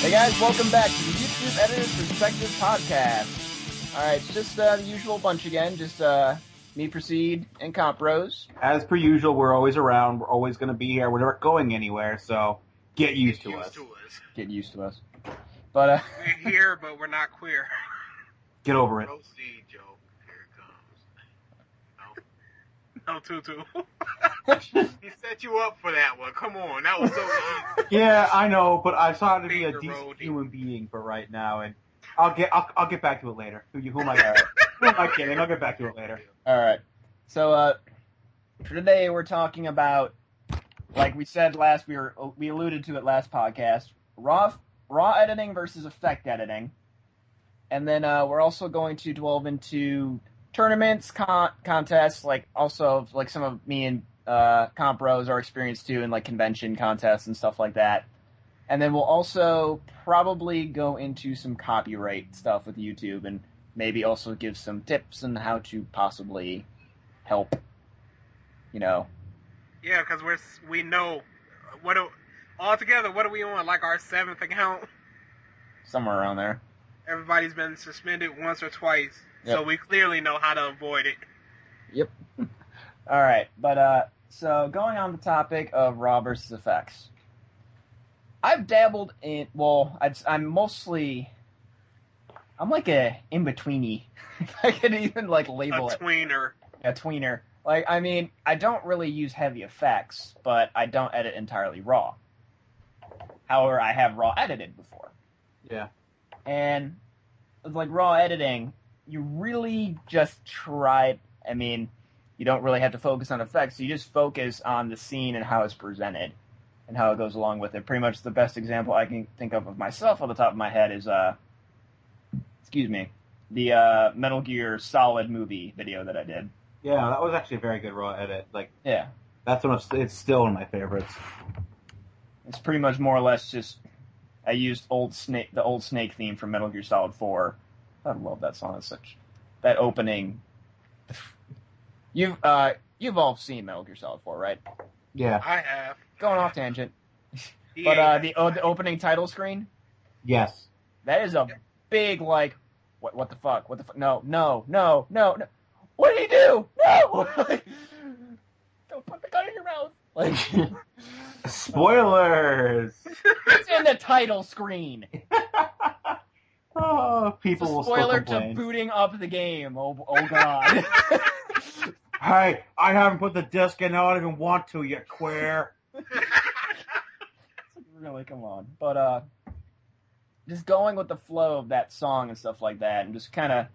Hey guys, welcome back to the YouTube Editor's Perspective Podcast. Alright, it's just the usual bunch again, just me, Proceed, and Comp Rose. As per usual, we're always around, we're always going to be here, we're never going anywhere, so get used to us. Get used to us. But, we're here, but we're not queer. Get over it. Proceed, Joe. Here it comes. No, Tutu. He set you up for that one. Come on, that was so easy. Yeah, I know, but I'm trying to be a Finger decent rolled. human being for right now, and I'll get back to it later. Who am I kidding? I'll get back to it later. alright. So, for today we're talking about, like we said we alluded to it last podcast, raw editing versus effect editing. And then we're also going to delve into tournaments, contests, like also like some of me and Comp Rose are experienced too in like convention contests and stuff like that. And then we'll also probably go into some copyright stuff with YouTube and maybe also give some tips on how to possibly help, Yeah, because we know altogether. What are we on? Like our 7th account? somewhere around there. Everybody's been suspended once or twice, Yep. so we clearly know how to avoid it. Yep. All right, but so going on the topic of raw versus effects, I've dabbled in. Well, I'm like a in betweeny, if I could even like label it. Tweener. A tweener. Like, I mean, I don't really use heavy effects, but I don't edit entirely raw. However, I have raw edited before. Yeah. And with like raw editing, you really just try. I mean, you don't really have to focus on effects. You just focus on the scene and how it's presented and how it goes along with it. Pretty much the best example I can think of myself on the top of my head is, the Metal Gear Solid movie video that I did. Yeah, that was actually a very good raw edit. Like, Yeah. that's one of, it's still one of my favorites. It's pretty much more or less just I used the old Snake theme from Metal Gear Solid 4. I love that song. It's such that opening. You've all seen Metal Gear Solid 4, right? Yeah. I have. Going off tangent. Yeah. But the opening title screen, Yes. that is a big like what the fuck? What the fuck? No. What did he do? No! Like, don't put the gun in your mouth. Like Spoilers! it's in the title screen. Oh, It's people a will still spoiler to complain. booting up the game. Oh god. Hey, I haven't put the disc in, I don't even want to, you queer. Really, come on. But just going with the flow of that song and stuff like that, and just kind of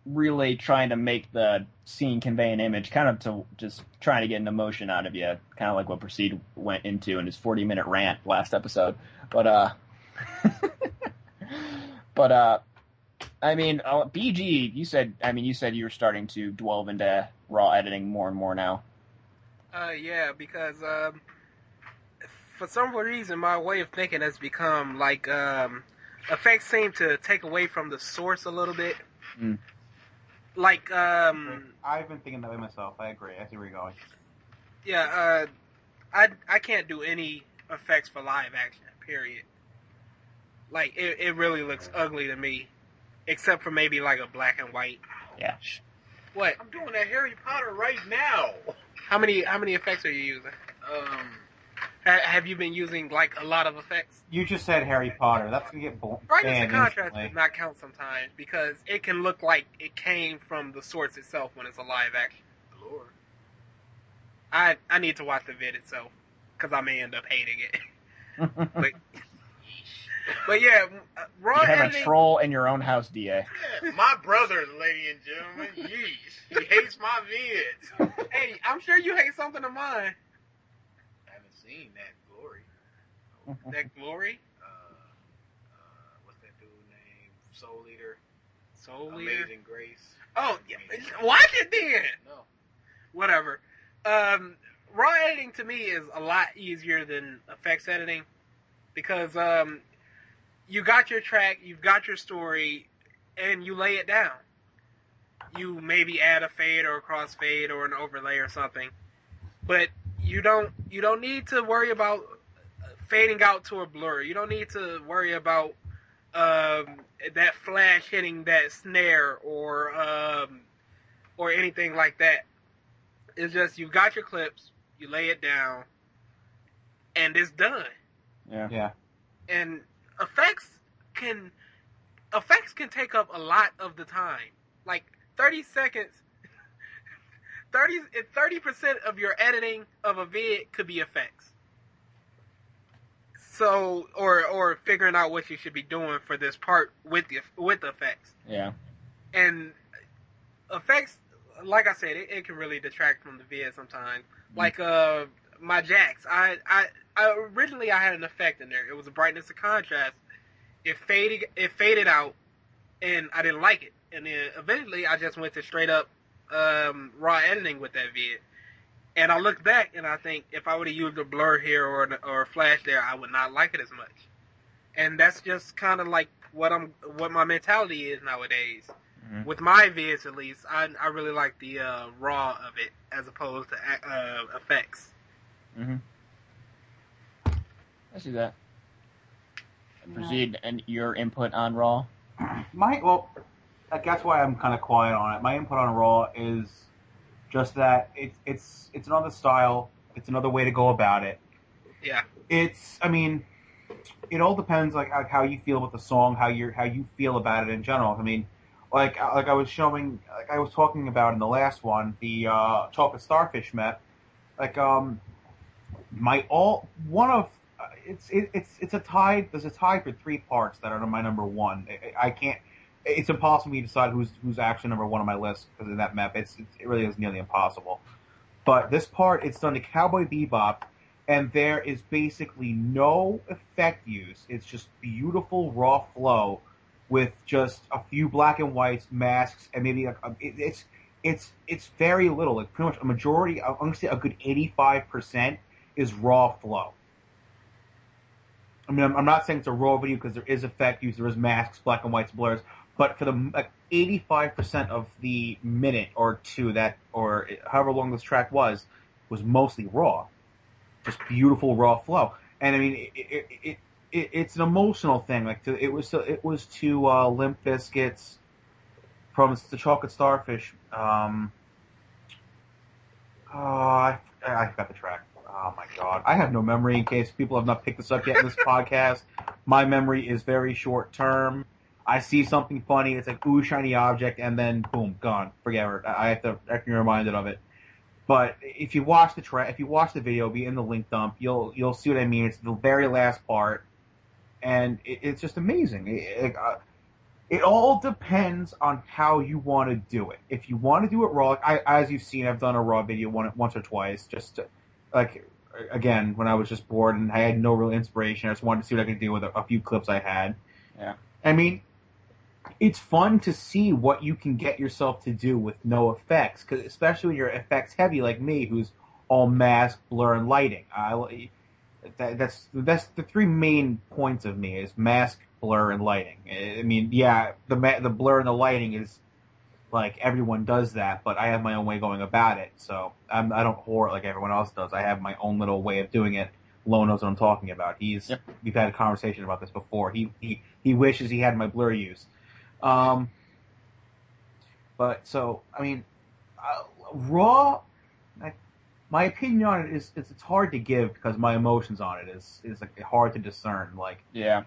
really trying to make the scene convey an image, kind of to just trying to get an emotion out of you, kind of like what Proceed went into in his 40-minute rant last episode. But I mean, BG, you said you were starting to delve into raw editing more and more now. Yeah, because for some reason my way of thinking has become like effects seem to take away from the source a little bit. Mm. Like I've been thinking that way myself, I agree, I see where you're going. yeah, I can't do any effects for live action, period. Like it really looks ugly to me, except for maybe like a black and white. Yeah. What? I'm doing that Harry Potter right now. How many effects are you using? Have you been using like a lot of effects? You just said Harry Potter, that's gonna get Brightness and banned contrast instantly. does not count sometimes because it can look like it came from the source itself when it's a live action. Lord. I need to watch the vid itself because I may end up hating it. But yeah, raw You have editing. a troll in your own house, DA. Yeah, my brother, ladies and gentlemen, yeesh. He hates my vids. Hey, I'm sure you hate something of mine. I haven't seen that glory. That glory, What's that dude name? Soul Eater. Soul Eater. Amazing Grace. Oh, yeah, watch it then. No. Whatever. Raw editing to me is a lot easier than effects editing because you got your track, you've got your story, and you lay it down. You maybe add a fade or a crossfade or an overlay or something, but you don't need to worry about fading out to a blur. You don't need to worry about that flash hitting that snare or anything like that. It's just you've got your clips, you lay it down, and it's done. Yeah. And effects can take up a lot of the time. Like 30 seconds, 30% of your editing of a vid could be effects. So, or figuring out what you should be doing for this part with effects. Yeah. And effects, like I said, it can really detract from the vid sometimes. Like my jacks, I originally I had an effect in there. It was a brightness and contrast. It faded out, and I didn't like it. And then eventually I just went to straight up raw editing with that vid. And I look back and I think if I would have used a blur here or a flash there, I would not like it as much. And that's just kind of like what my mentality is nowadays. Mm-hmm. With my vids, at least, I really like the raw of it as opposed to effects. Mm-hmm. I see that. Proceed, and your input on raw. That's why I'm kind of quiet on it. My input on raw is just that it's another style. It's another way to go about it. Yeah. It all depends like how you feel with the song, how you feel about it in general. I mean, like I was talking about in the last one, the Chocolate Starfish Met. Like it's a tie. There's a tie for 3 parts that are my number one. I can't. It's impossible for me to decide who's actually number one on my list because of that map. It really is nearly impossible. But this part, it's done to Cowboy Bebop, and there is basically no effect use. It's just beautiful raw flow with just a few black and whites, masks, and maybe it's very little. Like pretty much a majority, I'm gonna say a good 85% is raw flow. I mean, I'm not saying it's a raw video because there is effect use, there is masks, black and whites, blurs. But for the 85% of the minute or two or however long this track was mostly raw, just beautiful raw flow. And I mean, it's an emotional thing. Like it was to Limp Bizkit's from the Chocolate Starfish. I forgot the track. Oh my god, I have no memory. In case people have not picked this up yet in this podcast, my memory is very short term. I see something funny, it's like, ooh, shiny object, and then, boom, gone. Forget it. I have to be reminded of it. But if you watch the video, it'll be in the link dump, you'll see what I mean. It's the very last part, and it's just amazing. It all depends on how you want to do it. If you want to do it raw, as you've seen, I've done a raw video once or twice, just to, again, when I was just bored and I had no real inspiration, I just wanted to see what I could do with a few clips I had. Yeah. I mean, it's fun to see what you can get yourself to do with no effects, cause especially when you're effects heavy like me, who's all mask, blur, and lighting. That's the 3 main points of me is mask, blur, and lighting. I mean, yeah, the blur and the lighting is like everyone does that, but I have my own way going about it. So I don't whore it like everyone else does. I have my own little way of doing it. Lo knows what I'm talking about. We've had a conversation about this before. He wishes he had my blur use. But so, I mean, raw, my opinion on it is it's hard to give because my emotions on it is like hard to discern. Like, yeah,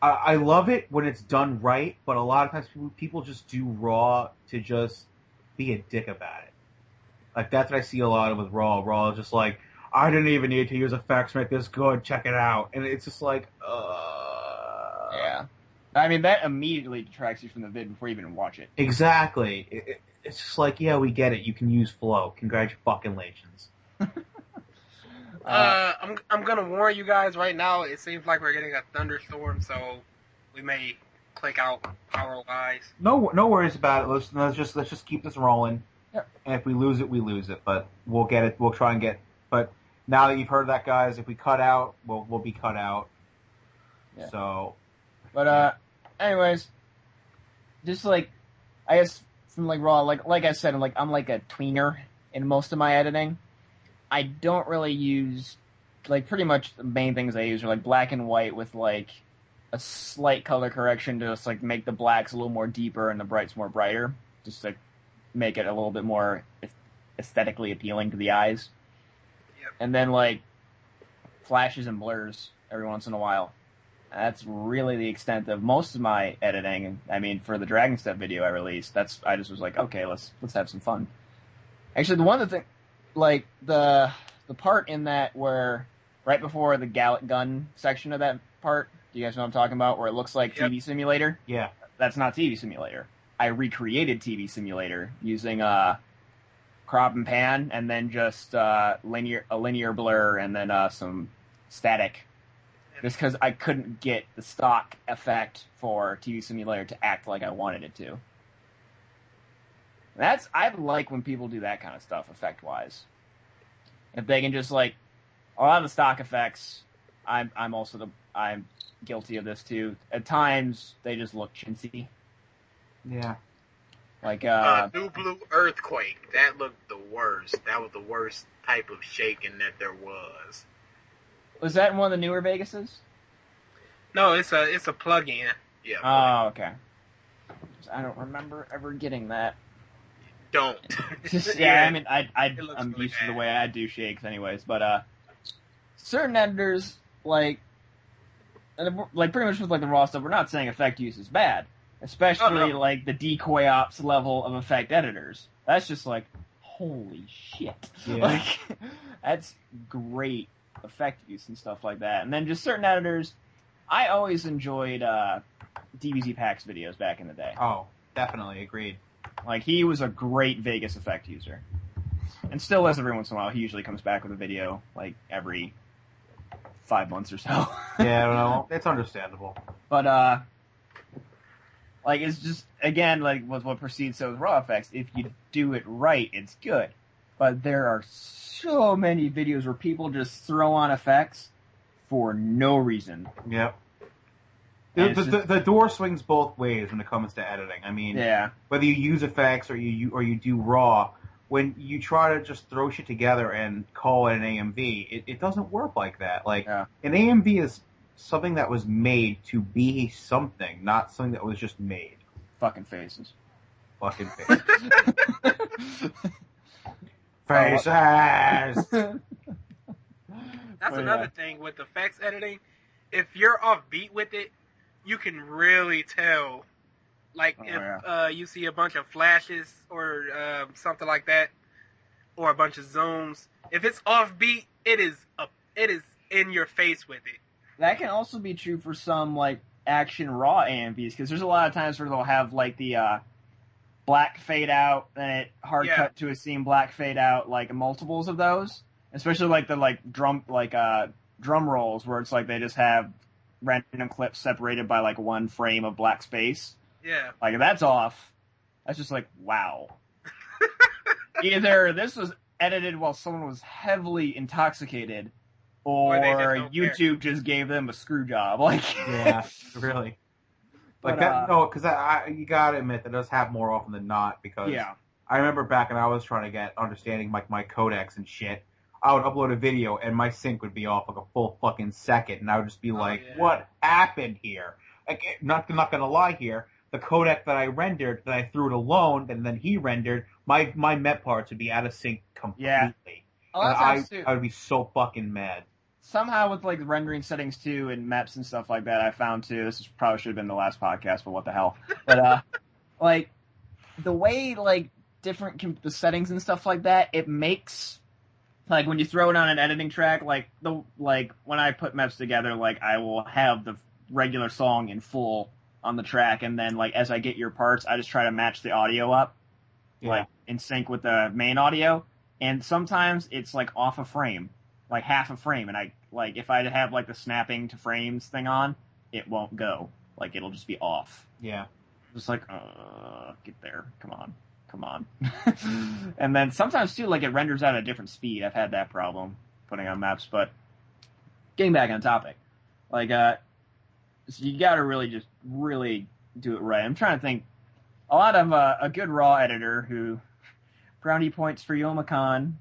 I love it when it's done right, but a lot of times people just do raw to just be a dick about it. Like that's what I see a lot of with raw. Raw is just like, I didn't even need to use effects to make this good. Check it out, and it's just like, yeah. I mean, that immediately detracts you from the vid before you even watch it. Exactly. It's just like, yeah, we get it. You can use flow. Congratulations. I'm gonna warn you guys right now. It seems like we're getting a thunderstorm, so we may click out power-wise. No worries about it. Let's just keep this rolling. Yep. And if we lose it, we lose it. But we'll get it. We'll try and get. But now that you've heard that, guys, if we cut out, we'll be cut out. Yeah. So. But anyways, just like I guess from like raw, like I said, I'm like a tweener in most of my editing. I don't really use like pretty much the main things I use are like black and white with like a slight color correction to just like make the blacks a little more deeper and the brights more brighter, just to make it a little bit more aesthetically appealing to the eyes. Yep. And then like flashes and blurs every once in a while. That's really the extent of most of my editing. I mean, for the Dragon Step video I released, I just was like, okay, let's have some fun. Actually, the one that like the part in that where right before the Gallic gun section of that part, do you guys know what I'm talking about? Where it looks like Yep. TV Simulator. Yeah. That's not TV Simulator. I recreated TV Simulator using crop and pan, and then just a linear blur, and then some static. Just because I couldn't get the stock effect for TV Simulator to act like I wanted it to. I like when people do that kind of stuff, effect-wise. If they can just like a lot of the stock effects, I'm guilty of this too. At times they just look chintzy. Yeah. Like New Blue Earthquake. That looked the worst. That was the worst type of shaking that there was. was that in one of the newer Vegases? No, it's a plug-in. Yeah. Oh, okay. I don't remember ever getting that. Don't. Yeah, I mean, It looks I'm really used to the bad. way I do shakes, anyways. But certain editors like pretty much with like the raw stuff. We're not saying effect use is bad, especially Oh, no. like the decoy ops level of effect editors. That's just like holy shit. Yeah. Like that's great effect use and stuff like that. And then just certain editors, I always enjoyed DBZ Pack's videos back in the day. Oh, definitely agreed. Like, he was a great Vegas effect user. And still is every once in a while. He usually comes back with a video, like, every 5 months or so. Yeah, well, it's understandable. But, like, it's just, again, like, with what precedes so with raw effects, if you do it right, it's good. But there are so many videos where people just throw on effects for no reason. Yep. And it's The door swings both ways when it comes to editing. I mean, Yeah. whether you use effects or you do raw, when you try to just throw shit together and call it an AMV, it doesn't work like that. Like, Yeah. an AMV is something that was made to be something, not something that was just made. Fucking faces. Fucking face. Faces! That's But, another thing with effects editing. If you're off beat with it, you can really tell. Like if you see a bunch of flashes or something like that, or a bunch of zooms. If it's off beat, it is in your face with it. That can also be true for some, like, action raw AMVs, because there's a lot of times where they'll have, like, the black fade out, then it hard cut to a scene, black fade out, like, multiples of those. Especially, like, the, like, drum rolls, where it's like they just have random clips separated by, like, one frame of black space. Yeah. Like, if that's off, that's just like, wow. Either this was edited while someone was heavily intoxicated, or they just don't YouTube just gave them a screw job. Like, Yeah, really. Like But, that, no, because you gotta admit that does happen more often than not. Because yeah, I remember back when I was trying to get understanding like my codecs and shit, I would upload a video and my sync would be off like a full fucking second, and I would just be like, yeah. "What happened here?" Like, not gonna lie here. The codec that I rendered, that I threw it alone, and then he rendered, my MEP parts would be out of sync completely. Yeah. a lot of times too. I would be so fucking mad. Somehow with like rendering settings too and maps and stuff like that, I found too. This probably should have been the last podcast, but what the hell? But like the way like different the settings and stuff like that, it makes like when you throw it on an editing track, like when I put maps together, like I will have the regular song in full on the track, and then like as I get your parts, I just try to match the audio up, like in sync with the main audio. And sometimes it's like off a frame, like half a frame, and I like if I have like the snapping to frames thing on, it won't go. Like it'll just be off. Yeah. Just like get there, come on. And then sometimes too, like it renders out at a different speed. I've had that problem putting on maps, but getting back on topic, like so you got to really do it right. I'm trying to think. A lot of a good raw editor who brownie points for Yomacan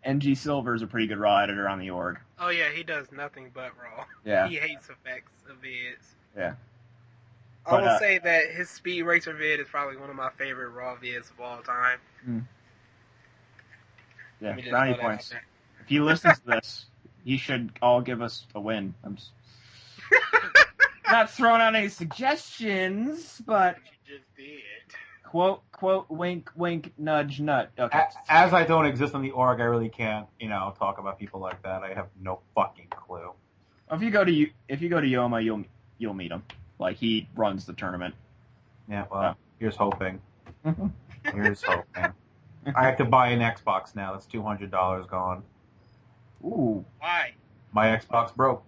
NG Silver's a pretty good Raw editor on the org. Oh yeah, he does nothing but Raw. Yeah. He hates effects of vids. Yeah. I But, will say that his Speed Racer vid is probably one of my favorite Raw vids of all time. Yeah, Let me just brownie throw that out points. there. If he listens to this, he should all give us a win. I'm just not throwing out any suggestions, but You just did. quote, wink, wink, nudge, nut. Okay. As I don't exist on the org, I really can't, talk about people like that. I have no fucking clue. If you go to Yoma, you'll meet him. Like, he runs the tournament. Yeah, well, here's hoping. Here's hoping. I have to buy an Xbox now. That's $200 gone. Ooh. Why? My Xbox broke.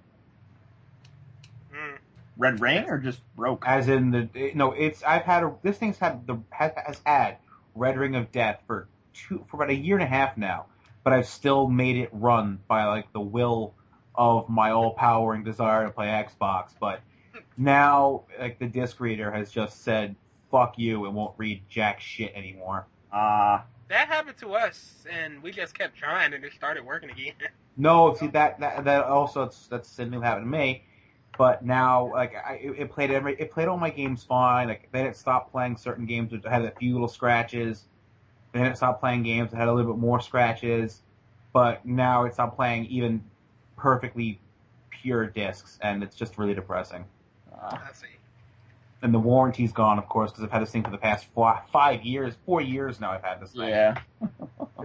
Red Rain or just broke? As in this thing's has had Red Ring of Death for about a year and a half now, but I've still made it run by like the will of my all-powering desire to play Xbox. But now, like, the disc reader has just said, "Fuck you," and won't read jack shit anymore. That happened to us, and we just kept trying, and it started working again. No, see that also that's something that happened to me. But now, like, it played all my games fine. Like, then it stopped playing certain games which had a few little scratches. Then it stopped playing games that had a little bit more scratches. But now it stopped playing even perfectly pure discs, and it's just really depressing. I see. And the warranty's gone, of course, because I've had this thing for the past 4 years now. I've had this thing. Yeah.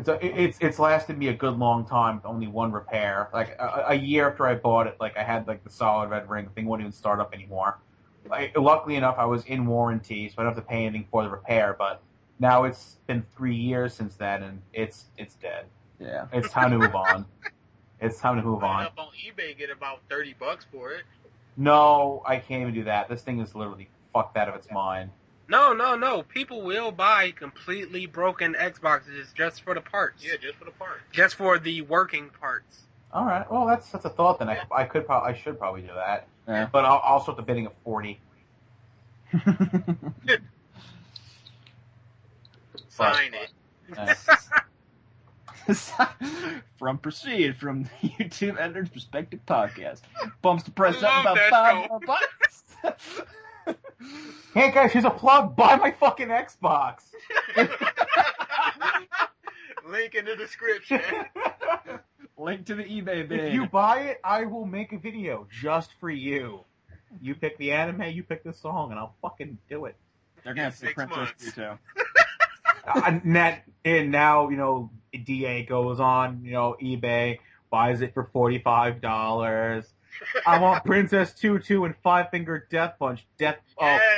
It's lasted me a good long time with only one repair. Like a year after I bought it, like I had like the solid red ring. The thing wouldn't even start up anymore. Luckily enough, I was in warranty, so I don't have to pay anything for the repair. But now it's been 3 years since then, and it's dead. Yeah. It's time to move on. It's time to move on. Up on eBay, get about $30 for it. No, I can't even do that. This thing is literally fucked out of its mind. No. People will buy completely broken Xboxes just for the parts. Yeah, just for the parts. Just for the working parts. All right. Well, that's a thought. Then I should probably do that. Yeah. But I'll start the bidding at 40. Sign it. From Proceed, from the YouTube Editor's Perspective Podcast. Bumps the price I up love about that $5 more bucks. Hey guys, here's a plug. Buy my fucking Xbox. Link in the description. Link to the eBay bid. If you buy it, I will make a video just for you. You pick the anime, you pick the song, and I'll fucking do it. They're gonna have to 6 print months. those too. And now, DA goes on, eBay, buys it for $45. I want Princess Tutu and Five Finger Death Punch.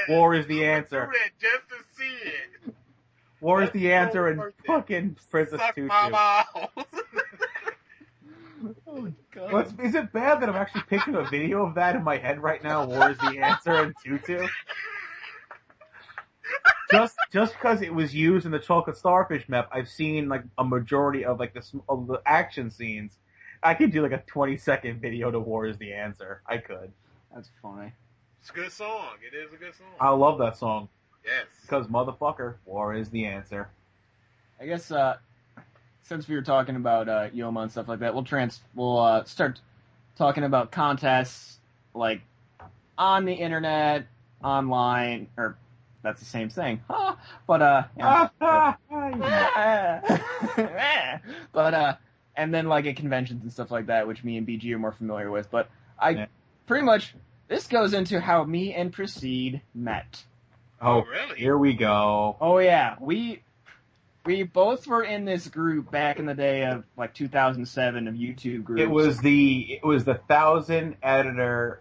War is the answer. Do that just to see it. War is the That's answer, so and worth it. fucking Princess Suck Tutu. my balls. Oh god. Is it bad that I'm actually picking a video of that in my head right now? War is the answer, and Tutu. Just because it was used in the Chocolate Starfish map, I've seen like a majority of the action scenes. I could do like a 20-second video to War is the answer. I could. That's funny. It's a good song. It is a good song. I love that song Yes. because motherfucker, War is the answer. I guess since we were talking about Yoma and stuff like that, we'll start talking about contests like on the internet, online, or that's the same thing. Huh? But but and then like at conventions and stuff like that, which me and BG are more familiar with. But pretty much this goes into how me and Proceed met. Oh, really? Here we go. Oh yeah, we both were in this group back in the day of like 2007 of YouTube groups. It was the 1,000 editor.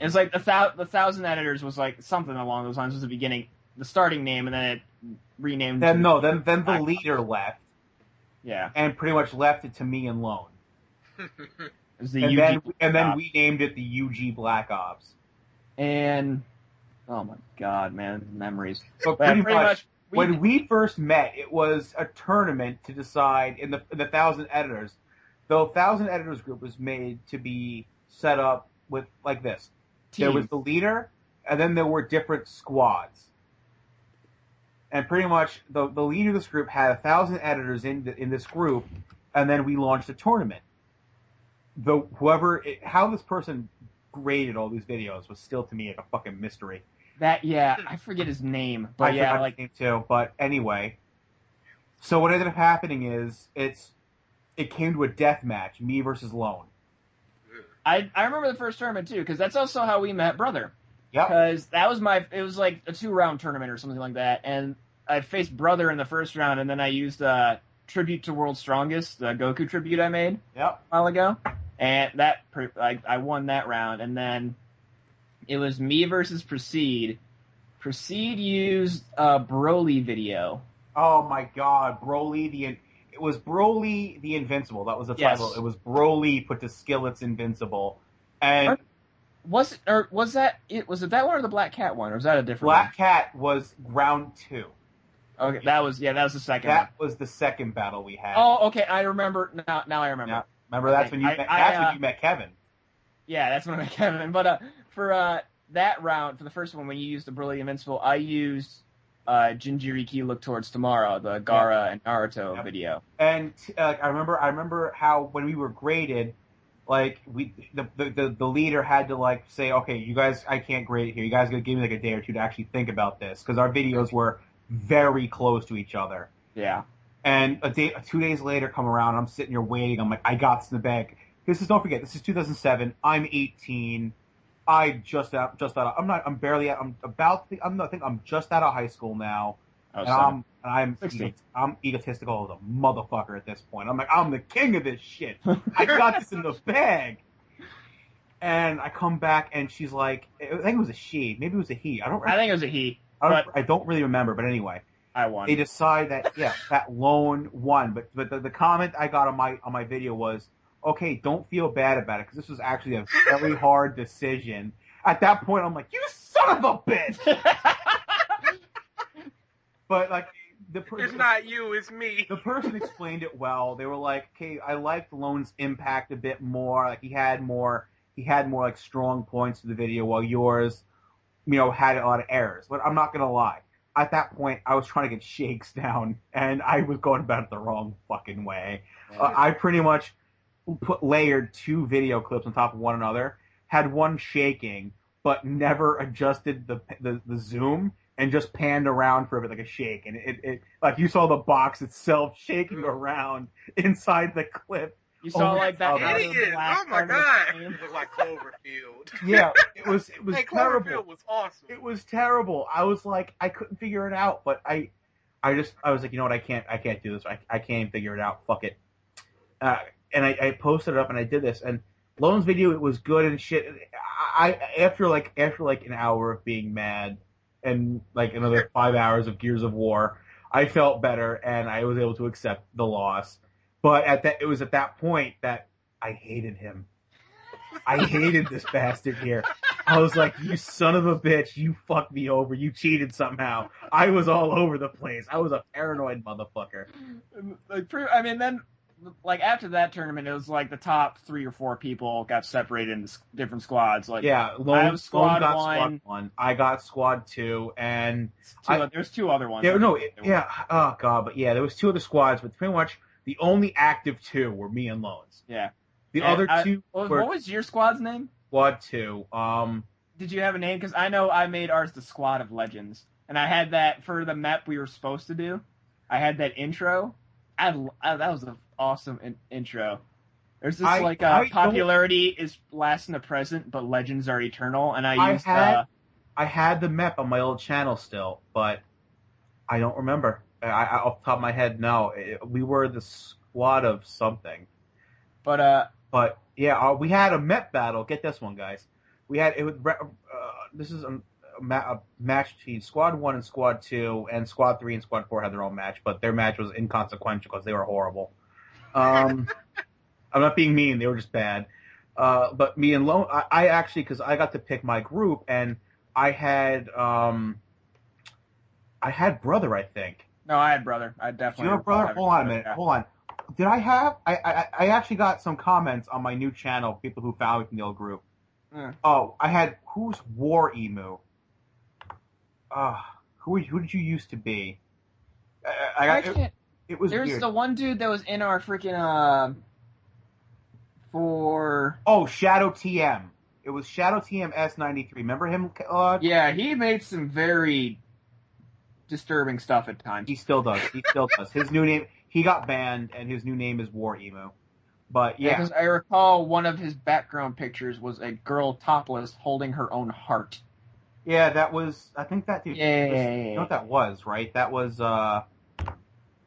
It's like the 1,000 editors was like something along those lines was the beginning, the starting name, and then it renamed. Then the leader left. Yeah. And pretty much left it to me and Lone. It was the And UG then we named it the UG Black Ops. And oh my god, man, memories. But Yeah, pretty much when we first met, it was a tournament to decide in the 1,000 editors. The 1,000 editors group was made to be set up with like this. There was the leader, and then there were different squads. And pretty much the leader of this group had 1,000 editors in this group, and then we launched a tournament. How this person graded all these videos was still to me like a fucking mystery. I forget his name, but I forgot his name too. But anyway, so what ended up happening is it came to a death match, me versus Lone. I remember the first tournament too, because that's also how we met Brother. Yep. Because it was like a 2-round tournament or something like that, and I faced Brother in the first round, and then I used Tribute to World's Strongest, the Goku tribute I made a while ago, and I won that round, and then it was me versus Proceed. Proceed used a Broly video. Oh my God, Broly it was Broly the Invincible. That was the title. Yes. It was Broly put to Skillet's Invincible, and was it that one or the Black Cat one, or was that a different Black one? Cat was round 2. Okay, that was the second one. That was the second battle we had. Oh, okay, I remember now. I remember. Yeah. Remember that's when you when you met Kevin. Yeah, that's when I met Kevin. But for that round, for the first one, when you used the Broly Invincible, I used Jinjuriki Look Towards Tomorrow, the Gaara and Naruto video. And I remember how when we were graded, like the leader had to like say, okay, you guys, I can't grade it here. You guys gotta give me like a day or two to actually think about this, because our videos were very close to each other. Yeah. And 2 days later come around, I'm sitting here waiting. I'm like, I got this in the bag. Don't forget, this is 2007. I'm 18. I'm just out. I'm just out of high school now. Oh, I'm egotistical as a motherfucker at this point. I'm like, I'm the king of this shit. I got this in the bag. And I come back and she's like, I think it was a she, maybe it was a he. I think it was a he. I don't really remember, but anyway. I won. They decide that that Lone won, but the comment I got on my video was, okay, don't feel bad about it, because this was actually a very hard decision. At that point, I'm like, you son of a bitch! But like it's not you, it's me. The person explained it well. They were like, okay, I liked Lone's impact a bit more. Like he had more like strong points to the video, while yours, had a lot of errors. But I'm not gonna lie. At that point, I was trying to get shakes down, and I was going about it the wrong fucking way. I pretty much layered 2 video clips on top of one another, had one shaking, but never adjusted the zoom, and just panned around for a bit like a shake. And it like you saw the box itself shaking around inside the clip. You saw like that. Idiot! Oh my God! It looked like Cloverfield. Yeah, it was hey, terrible. Cloverfield was awesome. It was terrible. I was like, I couldn't figure it out, but I was like, you know what? I can't do this. I can't even figure it out. Fuck it. And I posted it up and I did this. And Lone's video, it was good and shit. After an hour of being mad and like another 5 hours of Gears of War, I felt better and I was able to accept the loss. But it was at that point that I hated him. I hated this bastard here. I was like, you son of a bitch, you fucked me over, you cheated somehow. I was all over the place. I was a paranoid motherfucker. Then after that tournament, it was like the top 3 or 4 people got separated into different squads. Like, Lone got squad 1. I got squad 2, and there's 2 other ones. Oh god, but there was 2 other squads, but pretty much the only active 2 were me and Lone's. Yeah. The other 2 were... What was your squad's name? Squad 2. Did you have a name? Because I know I made ours the Squad of Legends, and I had that for the map we were supposed to do. I had that intro. That was an awesome intro. There's this popularity is last in the present, but legends are eternal, and I had the map on my old channel still, but I don't remember. Off the top of my head, no. We were the Squad of something. But we had a Met battle. Get this one, guys. We had this is a match between Squad 1 and Squad 2, and Squad 3 and Squad 4 had their own match, but their match was inconsequential because they were horrible. I'm not being mean; they were just bad. But me and Lone, I actually, because I got to pick my group, and I had Brother, I think. No, I had Brother. I definitely. You have Brother? Hold on a minute. Hold on. Did I have? I actually got some comments on my new channel. People who found me from the old group. Oh, I had who's War Emu? Who did you used to be? It was There's weird. the one dude that was in our freaking for. Oh, Shadow TM. It was Shadow TM S93. Remember him? Yeah, he made some very disturbing stuff at times. He still does. He still does. His new name, he got banned, and his new name is War Emo. But yeah. Because I recall one of his background pictures was a girl topless holding her own heart. Yeah, that was, I think that dude, Yeah. you know what that was, right? That was, what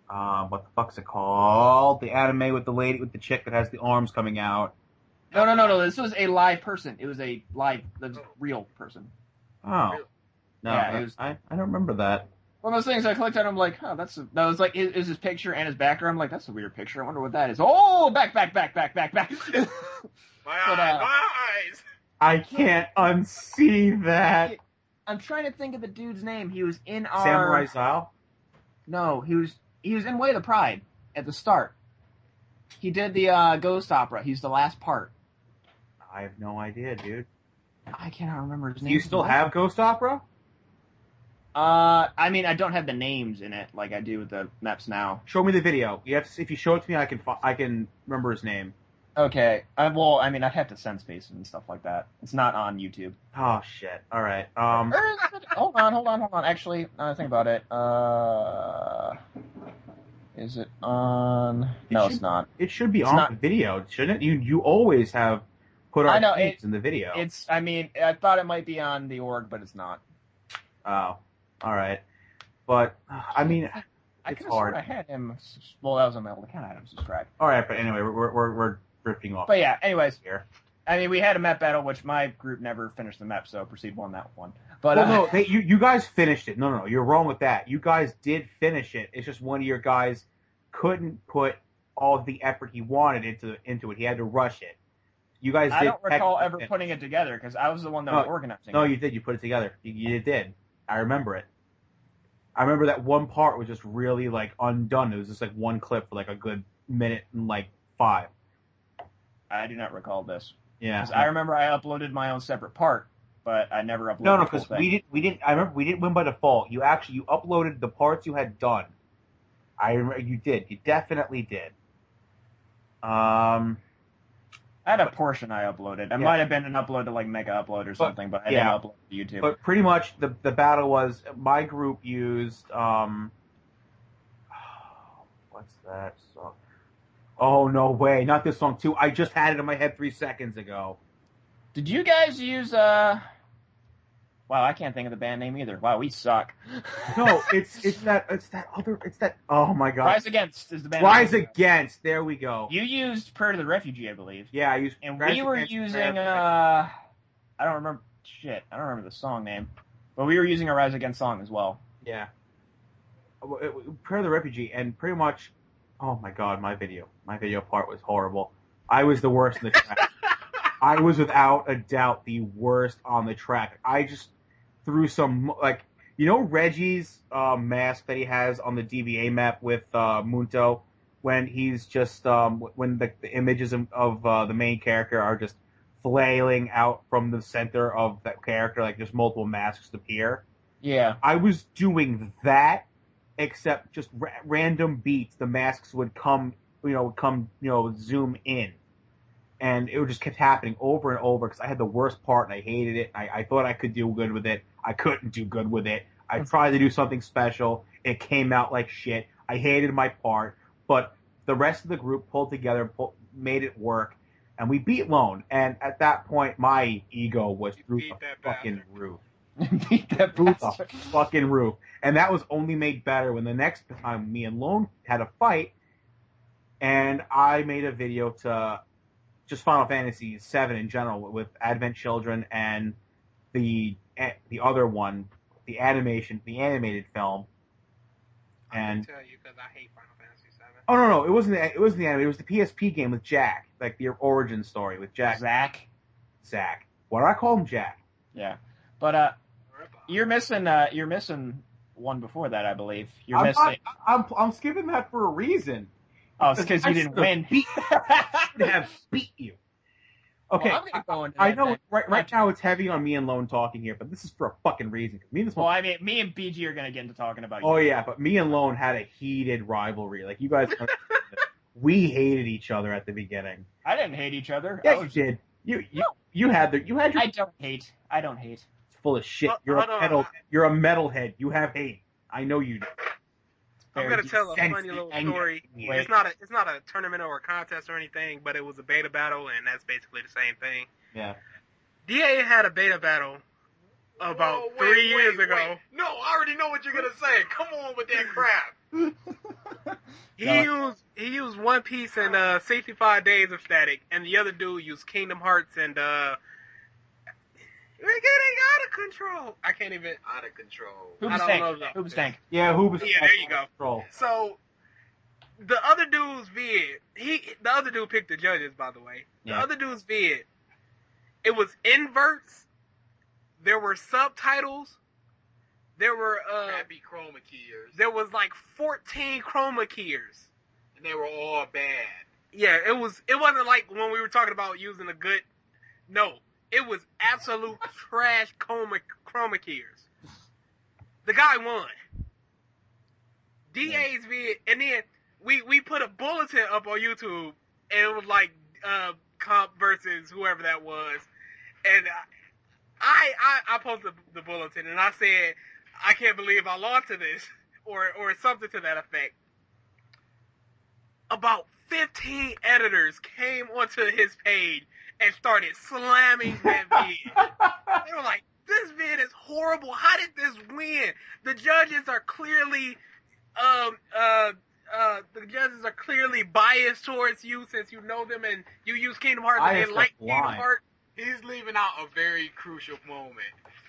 the fuck's it called? The anime with the lady, with the chick that has the arms coming out. No. This was a live person. It was a real person. Oh. Really? No, Yeah, it was- I don't remember that. One of those things I clicked on. I'm like, oh, that was like it was his picture and his background. I'm like, that's a weird picture. I wonder what that is. Oh, back. My But, eyes. I can't unsee that. I'm trying to think of the dude's name. He was in our Samurai Zyle? No, he was in Way of the Pride at the start. He did the ghost opera. He's the last part. I have no idea, dude. I cannot remember his Do name. you still have Ghost Opera? I mean, I don't have the names in it like I do with the maps now. Show me the video. You have to, if you show it to me, I can remember his name. Okay. Well, I mean, I'd have to sense space and stuff like that. It's not on YouTube. Oh shit! All right. Or is it? Hold on. Actually, now I think about it. Is it on? No, it's not. It should be It's on not- the video, shouldn't it? You always have put our I know, names in the video. It's. I mean, I thought it might be on the org, but it's not. Oh, all right. But I mean, I it's could have sworn hard. I had him. Well, that was on my old account. I had him subscribed. All right. But anyway, we're drifting off. But yeah. Anyways, here. I mean, we had a map battle, which my group never finished the map, so Proceed won that one. But Well, no, you guys finished it. No, you're wrong with that. You guys did finish it. It's just one of your guys couldn't put all the effort he wanted into it. He had to rush it. You guys did. I don't recall technically ever finish. putting it together because I was the one that was organizing. No, it. you did. You put it together. You did. I remember it. I remember that one part was just really like undone. It was just like one clip for like a good minute and like 5. I do not recall this. Yeah. Because I remember I uploaded my own separate part, but I never uploaded No, the because whole thing. we didn't. I remember we didn't win by default. You uploaded the parts you had done. I remember you did. You definitely did. I had a portion I uploaded. It might have been an upload to like Mega Upload or something, but I didn't upload to YouTube. But pretty much the battle was my group used what's that song? Oh no way! Not this song too. I just had it in my head 3 seconds ago. Did you guys use Wow, I can't think of the band name either. Wow, we suck. No, it's that oh my god. Rise Against is the band Rise name. Against. There we go. You used Prayer to the Refugee, I believe. Yeah, I used. And Rise we were Against using Prayer. I don't remember shit. I don't remember the song name. But we were using a Rise Against song as well. Yeah. Prayer of the Refugee, and pretty much, oh my god, my video part was horrible. I was the worst in the track. I was without a doubt the worst on the track. I just threw some, like, you know Reggie's mask that he has on the DBA map with Munto, when he's just, when the images of the main character are just flailing out from the center of that character, like just multiple masks appear. Yeah. I was doing that, except just random beats. The masks would come, zoom in. And it just kept happening over and over because I had the worst part and I hated it. I thought I could do good with it. I couldn't do good with it. I tried to do something special. It came out like shit. I hated my part. But the rest of the group pulled together, made it work. And we beat Lone. And at that point, my ego was through the fucking roof. Beat that Through the bastard. fucking roof. And that was only made better when the next time me and Lone had a fight. And I made a video to just Final Fantasy VII in general with Advent Children and the other one, the animated film. I And can tell you because I hate Final Fantasy VII. oh no, it wasn't the anime. It was the PSP game with Jack, like the origin story with Jack. Zach. Why do I call him Jack? Yeah. But you're missing one before that, I believe. You're missing. I'm skipping that for a reason. Oh, it's because you didn't win. I should have beat you. Okay, Well, I'm gonna go into I that know then. right now it's heavy on me and Lone talking here, but this is for a fucking reason. Me and this Well, I mean, me and BG are gonna get into talking about. Oh you. yeah, but me and Lone had a heated rivalry. Like you guys, we hated each other at the beginning. I didn't hate each other. Yeah, you did. You had your. I don't hate. It's full of shit. You're Hold a on. metal. You're a metalhead. You have hate. I know you do. I'm gonna tell a funny little story. Wait. It's not a tournament or a contest or anything, but it was a beta battle, and that's basically the same thing. Yeah. DA had a beta battle about 3 years ago. Wait. No, I already know what you're gonna say. Come on with that crap. He used One Piece and 65 Days of Static, and the other dude used Kingdom Hearts and we're getting out of control. I can't even. Out of control. I don't know that. Hoobastank. Yeah, who was? Yeah, there you go. Control. So the other dude's vid, the other dude picked the judges, by the way. The other dude's vid, it was inverts. There were subtitles. There were Happy chroma keyers. there was like 14 chroma keyers. And they were all bad. Yeah, it wasn't like when we were talking about using a good. No, it was absolute trash chroma keyers. The guy won. DA's vid, and then we put a bulletin up on YouTube, and it was like comp versus whoever that was, and I posted the bulletin, and I said, I can't believe I lost to this, or something to that effect. About 15 editors came onto his page and started slamming that vid. They were like, this vid is horrible. How did this win? The judges are clearly biased towards you since you know them and you use Kingdom Hearts and they like Kingdom Hearts. He's leaving out a very crucial moment.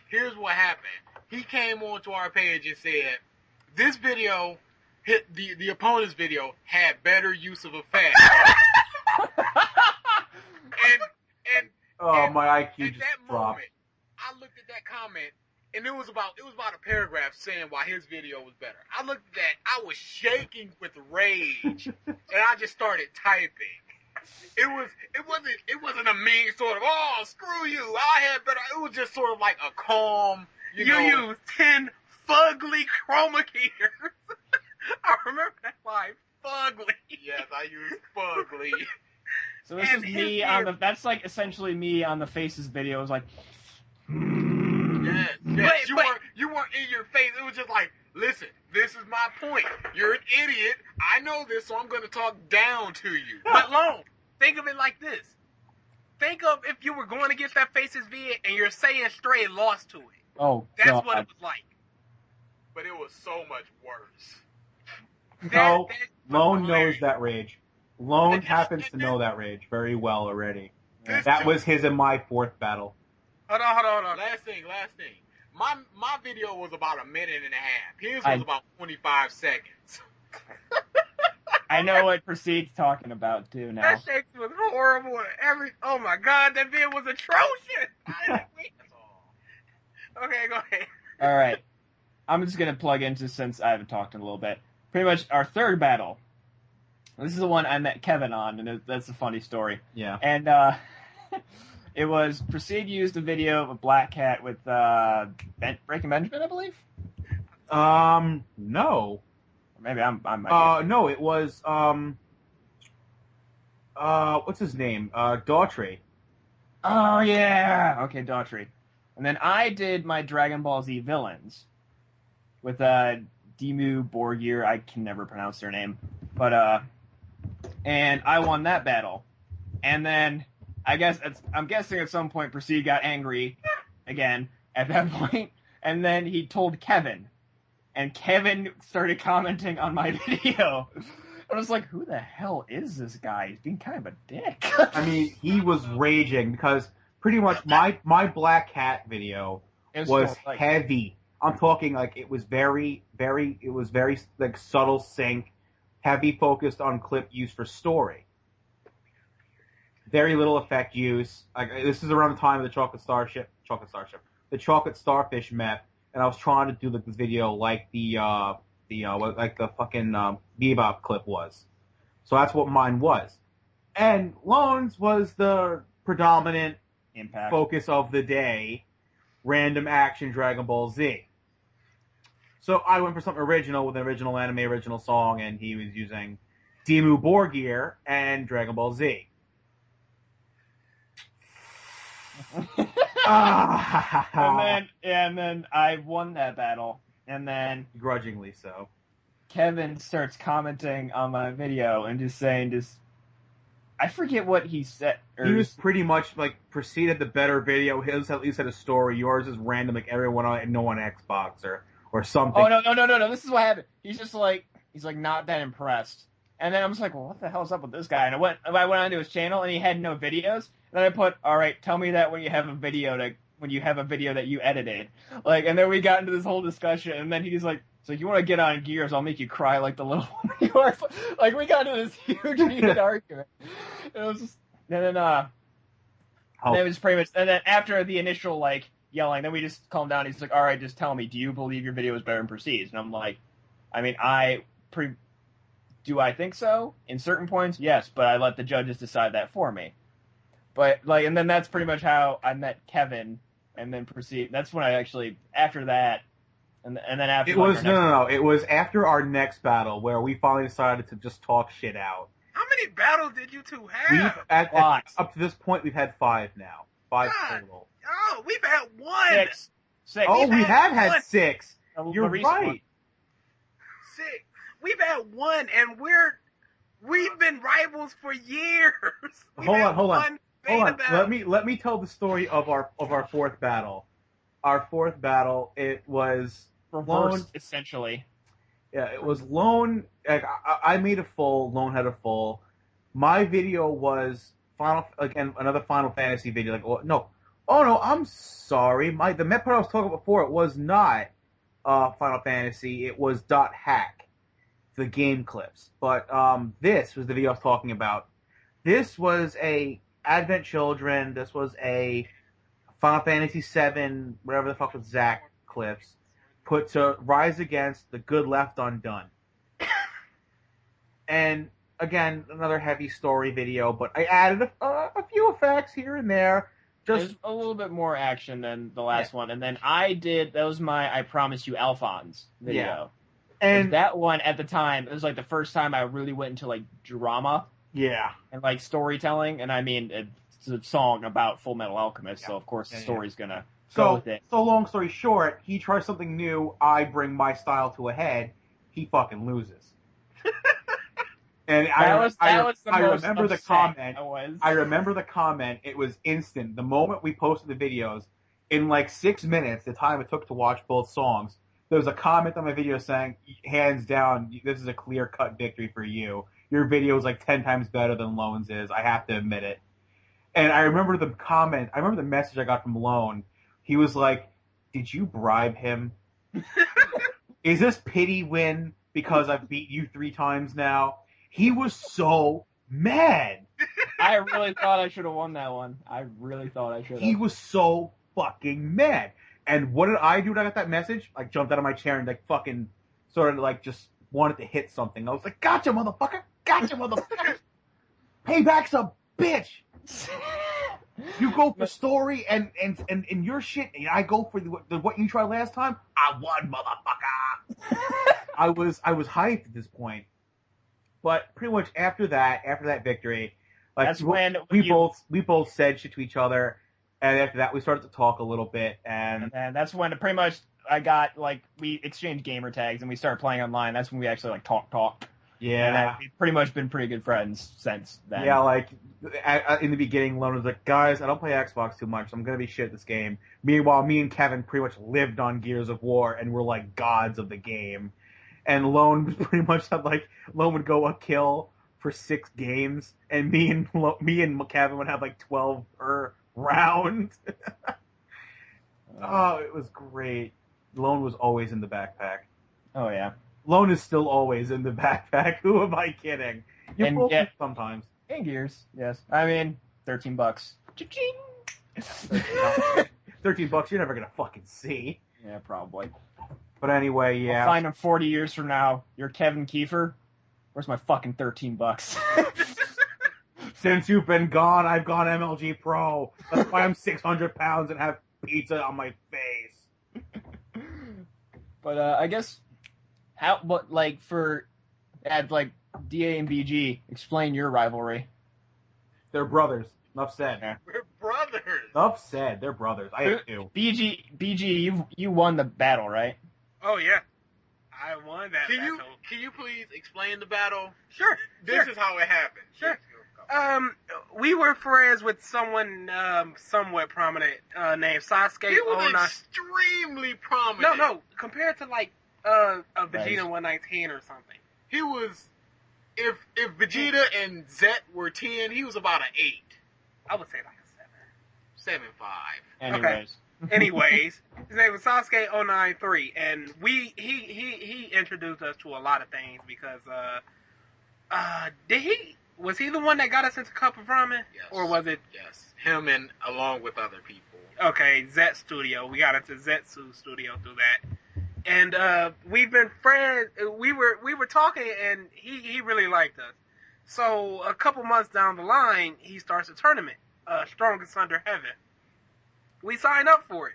Here's what happened. He came onto our page and said, this video, the opponent's video, had better use of effects. and my IQ at just that dropped. moment, I looked at that comment, and it was about a paragraph saying why his video was better. I looked at that, I was shaking with rage, and I just started typing. It wasn't a mean sort of, oh, screw you, I had better. It was just sort of like a calm, you know. used 10 fugly chroma keyers. I remember that line, fugly. Yes, I used fugly. So this is me on the. That's like essentially me on the Faces video. It was like. Yes. You weren't in your face. It was just like, listen, this is my point. You're an idiot. I know this, so I'm going to talk down to you. But Lone, think of it like this. Think of if you were going to get that Faces vid and you're saying Stray lost to it. Oh, That's God. what it was like. But it was so much worse. No, that Lone was knows hilarious. that rage. Lone happens to know that rage very well already. This That dude- was his and my fourth battle. Hold on. Last thing. My video was about a minute and a half. His was about 25 seconds. I know what Proceed's talking about too now. That shit was horrible. Oh my God, that vid was atrocious. I didn't wait. Okay, go ahead. All right, I'm just gonna plug into since I haven't talked in a little bit. Pretty much our third battle. This is the one I met Kevin on, and that's a funny story. Yeah. And it was Proceed used a video of a black cat with Breaking Benjamin, I believe. No. Or maybe I'm. No, it was what's his name? Daughtry. Oh yeah. Okay, Daughtry. And then I did my Dragon Ball Z villains with Demu Borgir. I can never pronounce their name, but and I won that battle. And then I'm guessing at some point Proceed got angry again at that point, and then he told Kevin, and Kevin started commenting on my video. I was like, who the hell is this guy? He's being kind of a dick. I mean, he was raging because pretty much my Black Cat video was like, heavy. I'm talking like it was very like subtle sync, heavy focused on clip use for story. Very little effect use. Like this is around the time of the the Chocolate Starfish map, and I was trying to do like this video like the fucking Bebop clip was. So that's what mine was. And Lone's was the predominant Impact. focus of the day, random action Dragon Ball Z. So I went for something original with an original anime, original song, and he was using Demu Borgir and Dragon Ball Z. and then I won that battle, and then Grudgingly so. Kevin starts commenting on my video and just saying I forget what he said. He was pretty much like preceded the better video. His at least had a story. Yours is random, like everyone on no on Xbox or something. Oh no! This is what happened. He's like not that impressed. And then I'm just like, well, what the hell's up with this guy? And I went onto his channel and he had no videos. And then I put, all right, tell me that when you have a video that you edited. Like, and then we got into this whole discussion. And then he's like, so you want to get on Gears? I'll make you cry like the little woman you are. Like, we got into this huge heated argument. It was just, and then it was pretty much. And then after the initial like yelling, then we just calmed down. He's like, all right, just tell me, do you believe your video is better than Prestige? And I'm like, I mean, do I think so? In certain points, yes, but I let the judges decide that for me. But like, and then that's pretty much how I met Kevin, and then proceed. That's when I actually after that, and then after it was no. It was after our next battle where we finally decided to just talk shit out. How many battles did you two have? Up to this point, we've had 5 now. 5 God. total. Oh, we've had 1. 6. Oh, we have had 1. 6. You're right. 6. We've had 1, and we've been rivals for years. Hold on. Let me tell the story of our 4th battle. Our 4th battle, it was reversed essentially. Yeah, it was Lone. Like, I made a full. Lone had a full. My video was another Final Fantasy video. Like, no, I'm sorry. The map I was talking about before, it was not Final Fantasy. It was .hack, the game clips. But this was the video I was talking about. This was a Advent Children. This was a Final Fantasy VII, whatever the fuck with Zack clips, put to rise against the good left undone. And again, another heavy story video, but I added a few effects here and there. There's a little bit more action than the last one. And then that was my I Promise You Alphonse video. Yeah. And that one at the time, it was like the first time I really went into like drama. Yeah. And like storytelling. And I mean, it's a song about Full Metal Alchemist, so of course the story's gonna go with it. So long story short, he tries something new, I bring my style to a head, he fucking loses. And I remember the comment. I remember the comment. It was instant. The moment we posted the videos, in like 6 minutes, the time it took to watch both songs, there was a comment on my video saying, hands down, this is a clear-cut victory for you. Your video is like 10 times better than Lone's is. I have to admit it. And I remember the comment. I remember the message I got from Lone. He was like, did you bribe him? Is this pity win because I've beat you 3 times now? He was so mad. I really thought I should have won that one. I really thought I should have. He was so fucking mad. And what did I do when I got that message? I jumped out of my chair and like fucking sort of like just wanted to hit something. I was like, gotcha, motherfucker. Gotcha, motherfucker. Payback's a bitch. You go for story and your shit, and I go for what you tried last time. I won, motherfucker. I was hyped at this point, but pretty much after that victory, like that's when we both said shit to each other, and after that we started to talk a little bit, and that's when pretty much I got like we exchanged gamer tags and we started playing online. That's when we actually like talked. Yeah, and we've pretty much been pretty good friends since then. Yeah, like in the beginning, Lone was like, "Guys, I don't play Xbox too much, so I'm gonna be shit at this game." Meanwhile, me and Kevin pretty much lived on Gears of War, and we're like gods of the game. And Lone pretty much had like Lone would go a kill for 6 games, and me and Kevin would have like 12 per round. Oh, it was great. Lone was always in the backpack. Oh yeah. Lone is still always in the backpack. Who am I kidding? You're both sometimes. In Gears, yes. I mean, $13. Cha-ching! $13 you're never gonna fucking see. Yeah, probably. But anyway, yeah. I'll find him 40 years from now. You're Kevin Kiefer. Where's my fucking $13? Since you've been gone, I've gone MLG Pro. That's why I'm 600 pounds and have pizza on my face. But I guess but like for like DA and BG, explain your rivalry. They're brothers. Enough said. Yeah. We're brothers. Enough said. They're brothers. I have two. BG, you won the battle, right? Oh yeah, I won that battle. Can you please explain the battle? Sure. This is how it happened. Sure. We were friends with someone somewhat prominent named Sasuke. He was extremely prominent. No, compared to like a Vegeta Right. 119 or something. He was, if Vegeta and Zet were 10, he was about an 8. I would say like a 7. 7.5. Anyways. Anyways, his name was Sasuke 093, and he introduced us to a lot of things because was he the one that got us into Cup of Ramen? Yes. Or was it? Yes. Him and along with other people. Okay, Zet Studio. We got into Zetsu Studio through that. And we've been friends. We were talking, and he really liked us. So a couple months down the line, he starts a tournament, Strongest Under Heaven. We sign up for it.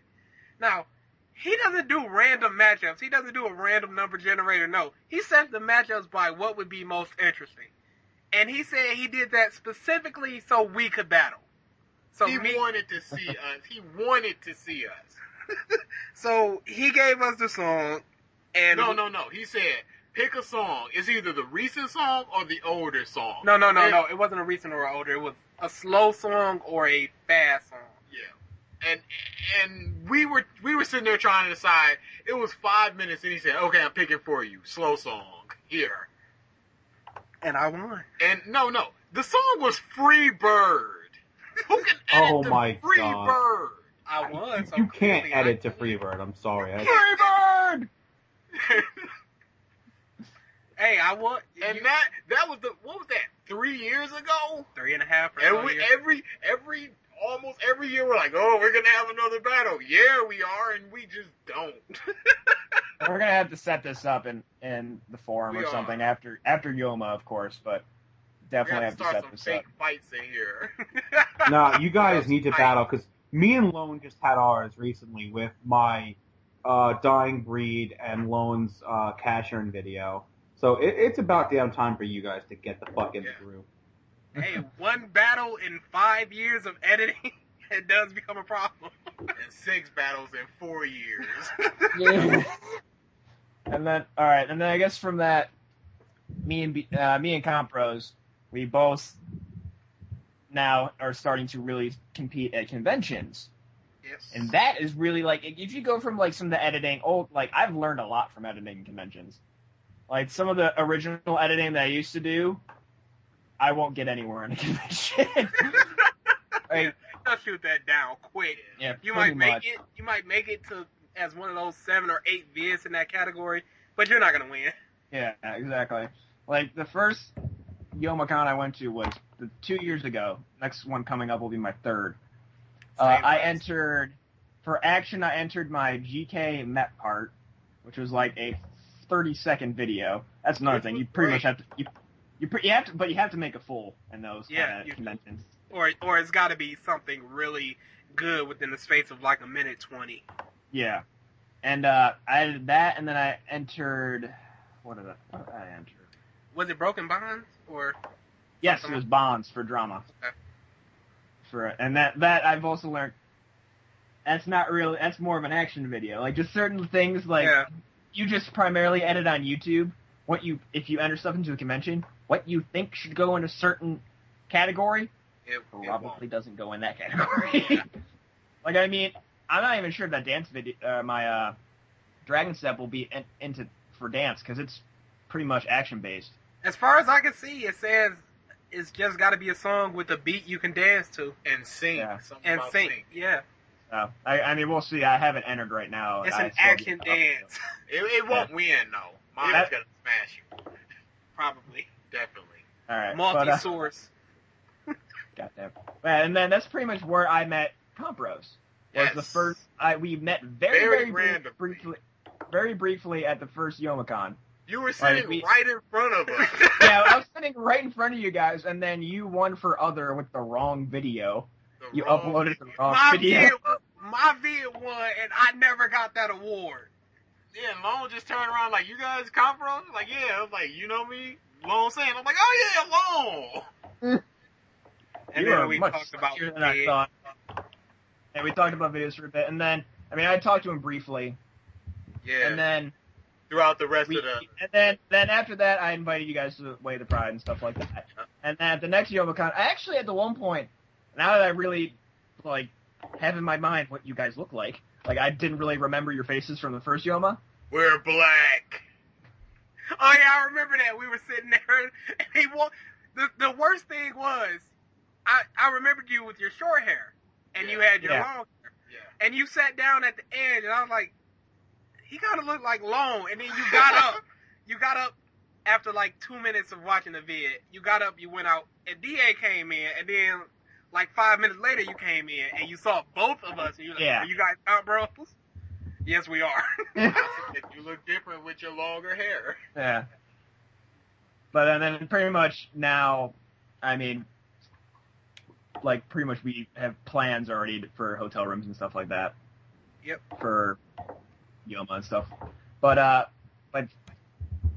Now, he doesn't do random matchups. He doesn't do a random number generator. No, he sets the matchups by what would be most interesting. And he said he did that specifically so we could battle. So He wanted to see us. He wanted to see us. So he gave us the song, and No. He said, pick a song. It's either the recent song or the older song. No. It wasn't a recent or older. It was a slow song or a fast song. Yeah. And we were sitting there trying to decide. It was 5 minutes, and he said, okay, I'm picking for you. Slow song. Here. And I won. And no. The song was Free Bird. Who can edit Oh my Free God. Bird? I won. So You can't clearly edit I- to Freebird. I'm sorry. Freebird! Hey, I won. And You- that was what was that? 3 years ago? 3.5 or And so we years. almost every year we're like, oh, we're gonna have another battle. Yeah, we are, and we just don't. We're gonna have to set this up in the forum We or are. something after Yoma, of course, but We definitely have have to to start set some this fake up. fights in here. No, you guys need to Tight. battle because me and Lone just had ours recently with my Dying Breed and Lone's cash earn video. So it's about damn time for you guys to get the fuck in the Yeah. group. Hey, one battle in 5 years of editing, it does become a problem. And 6 battles in 4 years. And then, all right, and then I guess from that, me and Compros, we both now are starting to really compete at conventions, Yes. and that is really like if you go from like some of the editing, like I've learned a lot from editing conventions. Like some of the original editing that I used to do, I won't get anywhere in a convention. Like, I'll shoot that down quick. yeah, You pretty might make much. it. You might make it to as one of those 7 or 8 vids in that category, but you're not gonna win. Yeah, exactly. Like the first YomaCon I went to was 2 years ago. Next one coming up will be my third. Same I place. entered for action. I entered my GK Met part, which was like a 30-second video. That's another Which thing. was You pretty great. much have to. You have to, but you have to make a full in those Yeah, kind you of do. conventions. Or it's got to be something really good within the space of like a minute 20. Yeah, and I did that, and then I entered. What did I enter? Was it Broken Bonds or? Yes, it Something was Bonds for drama. Okay. And that I've also learned. That's not really. That's more of an action video. Like just certain things, like Yeah. you just primarily edit on YouTube. If you enter stuff into a convention, what you think should go in a certain category It probably won't. doesn't go in that category. Like I mean, I'm not even sure that dance video, my Dragon Step will be into for dance because it's pretty much action based. As far as I can see, it says it's just got to be a song with a beat you can dance to And sing. Yeah. Something and about sing. Yeah, So I mean, we'll see. I haven't entered right now. it's I an still get action up. dance, It won't win, though. Mine's That- gonna smash you. probably Definitely. All right, multi-source. goddamn. And then that's pretty much where I met Compros. Was Yes. the first we met very Very very randomly. briefly at the first YomaCon. You were sitting right in front of us. Yeah, I was sitting right in front of you guys, and then you won for other with the wrong video. You uploaded the wrong video. My vid won, and I never got that award. Yeah, Lone just turned around like, you guys come from? Like, yeah. I was like, you know me? Lone saying. I'm like, oh yeah, Lone. And You then are we much talked about sexier than I thought. And we talked about videos for a bit, and then, I mean, I talked to him briefly. Yeah. And then throughout the rest of the... And then after that, I invited you guys to the Way of the Pride and stuff like that. And then at the next YomaCon, I actually, at the one point, now that I really, like, have in my mind what you guys look like I didn't really remember your faces from the first Yoma. We're black. Oh, yeah, I remember that. We were sitting there, and the worst thing was, I remembered you with your short hair, and you had your long hair. Yeah. And you sat down at the end, and I was like, he kind of looked like Lone. And then you got up after like 2 minutes of watching the vid. You got up, you went out, and DA came in, and then like 5 minutes later you came in, and you saw both of us, and you're like, are you guys out, bros? Yes, we are. You look different with your longer hair. Yeah. But then pretty much now, I mean, like pretty much we have plans already for hotel rooms and stuff like that. Yep. For Yoma and stuff. But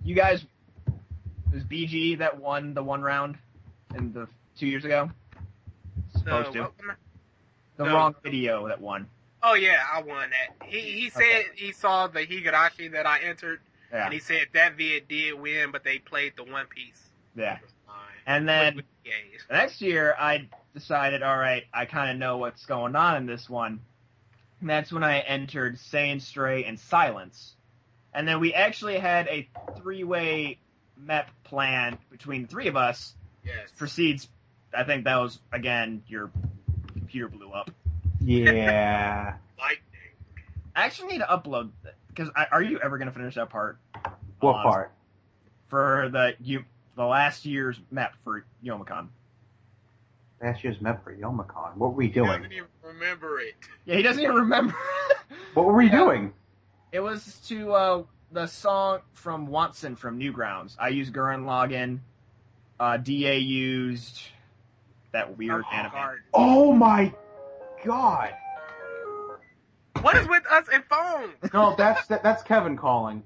you guys, it was BG that won the one round in the 2 years ago? Supposed to. The wrong video that won. Oh yeah, I won that. He said he saw the Higurashi that I entered, and he said that vid did win, but they played the One Piece. Yeah. And then the next year, I decided, all right, I kind of know what's going on in this one. And that's when I entered Saiyan Stray and Silence. And then we actually had a three-way MEP plan between the three of us. Yes. Proceeds, I think that was, again, your computer blew up. Yeah. Lightning. I actually need to upload that, because are you ever going to finish that part? What part? For the last year's MEP for YomaCon. Last year's MEP for YomaCon. What were we doing? He doesn't even remember it. Yeah, he doesn't even remember. What were we doing? It was to the song from Watson from Newgrounds. I used Gurren Lagann. DA used that weird anime. Oh my god! What is with us and phones? No, that's Kevin calling.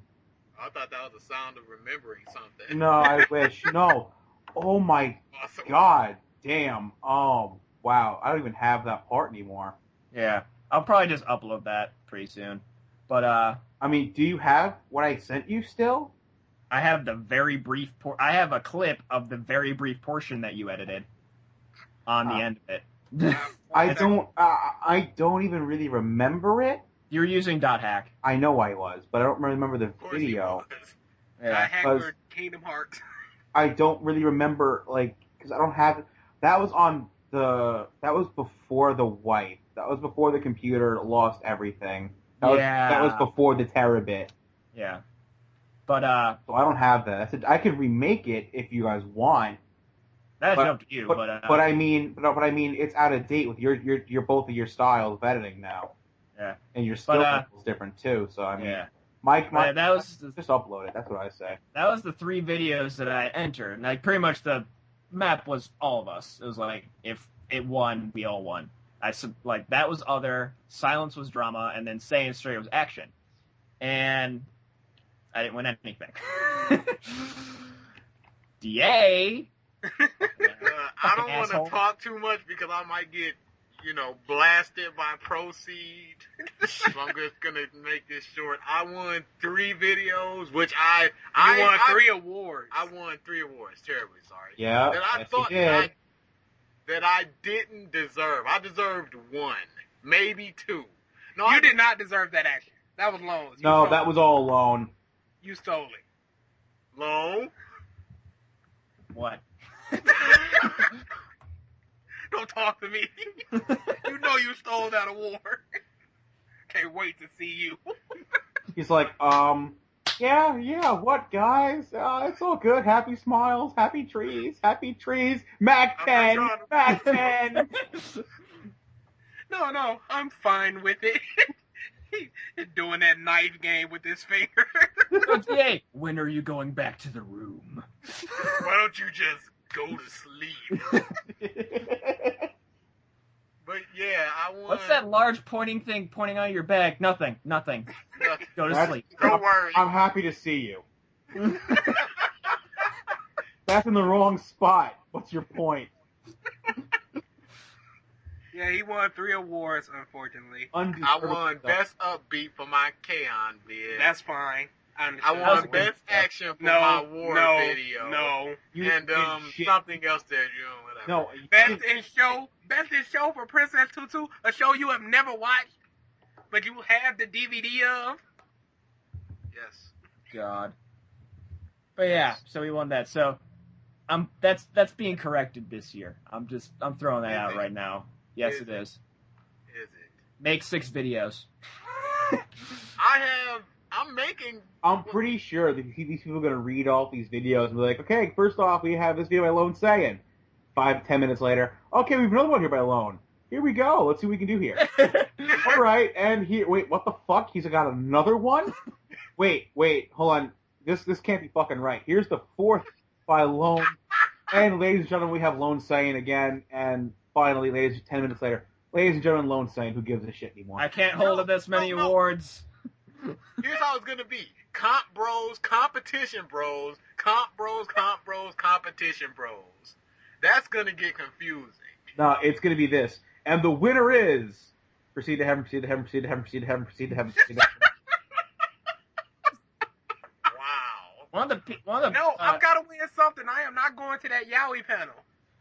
I thought that was the sound of remembering something. No, I wish. No. Oh my god. Damn. Oh, wow. I don't even have that part anymore. Yeah. I'll probably just upload that pretty soon. But, I mean, do you have what I sent you still? I have the very brief I have a clip of the very brief portion that you edited on the end of it. I don't even really remember it. You were using .hack. I know I was, but I don't remember the video. Yeah. Hack Kingdom Hearts. I don't really remember, like, because I don't have that was before the wipe. That was before the computer lost everything. That was before the terabit. Yeah. But, so I don't have that. I said I could remake it if you guys want. That's up to you. But I mean, it's out of date with your both of your styles of editing now. Yeah. And your skill level's different too. So I mean, that was just upload it. That's what I say. That was the 3 videos that I entered. And like pretty much the map was all of us. It was like if it won, we all won. That was other, Silence was drama, and then Saiyan Stray was action. And I didn't win anything. DA. I don't want to talk too much because I might get, blasted by Proceed. So I'm just gonna make this short. I won 3 videos, which I won 3 awards. I won 3 awards. Terribly sorry. Yeah. That I thought that I didn't deserve. I deserved 1, maybe 2. No, you did not deserve that action. That was Lone's. No, that was all Lone. You stole it. Lone? What? Don't talk to me. You know you stole that award. Can't wait to see you. He's like, yeah, what, guys? It's all good. Happy smiles, happy trees. Mac 10. No, I'm fine with it. Doing that knife game with his finger. So, TA, when are you going back to the room? Why don't you just go to sleep? But yeah, I won. What's that large pointing thing pointing on your back? Nothing. Nothing. Go to That's- sleep. Don't worry. I'm happy to see you. That's in the wrong spot. What's your point? Yeah, he won 3 awards, unfortunately. I won Best Upbeat for my K-On! vid. That's fine. I I understand. won Best Action for my war video. No. You And did shit. something else that you know, whatever. No. Best in show for Princess Tutu, a show you have never watched, but you have the DVD of. Yes. God. But yeah, so we won that. So that's being corrected this year. I'm throwing that Is out it? right now. Yes, Is it is. Is it? Make 6 videos. I'm making. I'm pretty sure that these people are going to read all these videos and be like, okay, first off, we have this video by Lone Saiyan. 5-10 minutes later, okay, we have another one here by Lone. Here we go. Let's see what we can do here. All right, and here, wait, what the fuck? He's got another one? Wait, hold on. This can't be fucking right. Here's the 4th by Lone. And ladies and gentlemen, we have Lone Saiyan again. And finally, 10 minutes later, ladies and gentlemen, Lone Saiyan, who gives a shit anymore? I can't hold up this many No. awards. Here's how it's gonna be: comp bros, competition bros, comp bros, competition bros. That's gonna get confusing. No, it's going to be this. And the winner is... Proceed to heaven, proceed to heaven, proceed to heaven, proceed to heaven, proceed to heaven, proceed to heaven. Wow. One of the No, I've got to win something. I am not going to that Yowie panel.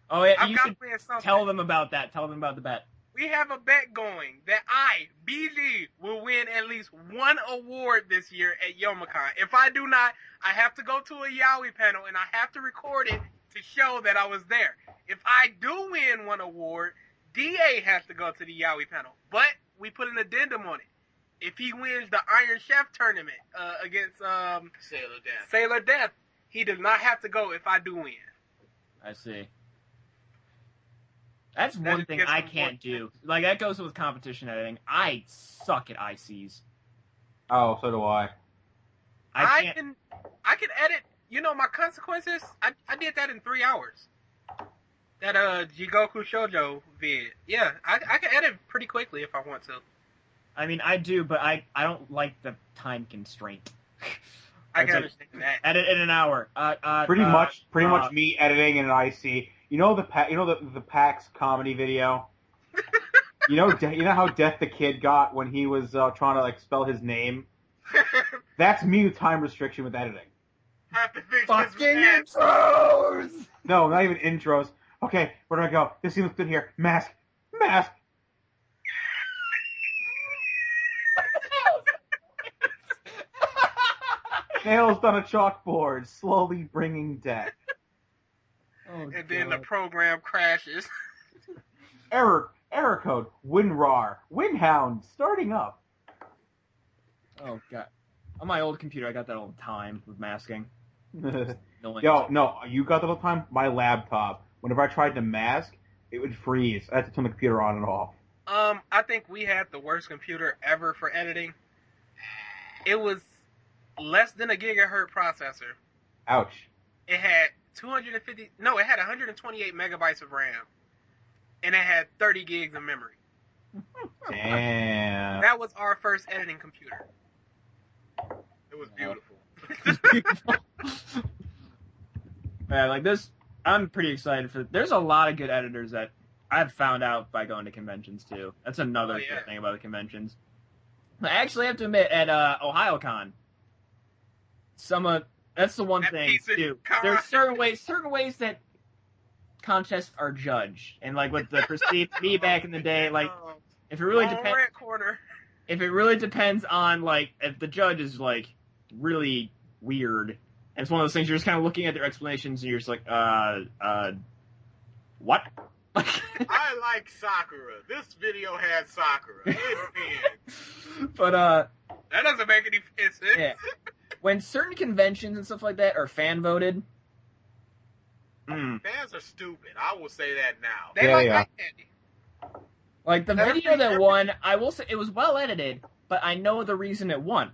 Oh yeah, I've you got should to win something. tell them about that. Tell them about the bet. We have a bet going that I, BG, will win at least 1 award this year at Youmacon. If I do not, I have to go to a Yowie panel and I have to record it to show that I was there. If I do win 1 award, DA has to go to the Yowie panel. But we put an addendum on it. If he wins the Iron Chef tournament against Sailor Death, he does not have to go if I do win. I see. That's That one just thing gets I some can't more- do. Like, that goes with competition editing. I suck at ICs. Oh, so do I. I can't. I can edit. You know my consequences. I did that in 3 hours. That Jigoku Shoujo vid. Yeah, I can edit pretty quickly if I want to. I mean, I do, but I don't like the time constraint. I It's can like, understand that. edit in an hour. Pretty much me editing in an IC. You know the PAX comedy video? you know how Death the Kid got when he was trying to like spell his name? That's me with time restriction with editing. Have to fix Fucking this man. intros! No, not even intros. Okay, where do I go? This seems good here. Mask. Nails on a chalkboard, slowly bringing death. Oh, And then the God. program crashes. Error code. WinRAR. WinHound. Starting up. Oh, God. On my old computer, I got that all the time with masking. No Yo, no, you got that all the time? My laptop. Whenever I tried to mask, it would freeze. I had to turn the computer on and off. I think we had the worst computer ever for editing. It was less than a gigahertz processor. Ouch. It had 128 megabytes of RAM. And it had 30 gigs of memory. Damn. That was our first editing computer. It was beautiful. Yeah, like this, I'm pretty excited for. There's a lot of good editors that I've found out by going to conventions too. That's another Oh, yeah. good thing about the conventions. I actually have to admit, at OhioCon, that's the one That thing piece of too. con. There's certain ways that contests are judged, and like with the perceived me back in the day, like if it really Long depends. red corner. If it really depends on, like, if the judge is, like, really weird, and it's one of those things you're just kind of looking at their explanations and you're just like, what? I like Sakura. This video had Sakura. It wins. But, That doesn't make any sense. yeah. When certain conventions and stuff like that are fan voted, Fans are stupid. I will say that now. They Yeah, like yeah. eye candy. like, the Every- video that won, I will say, it was well edited, but I know the reason it won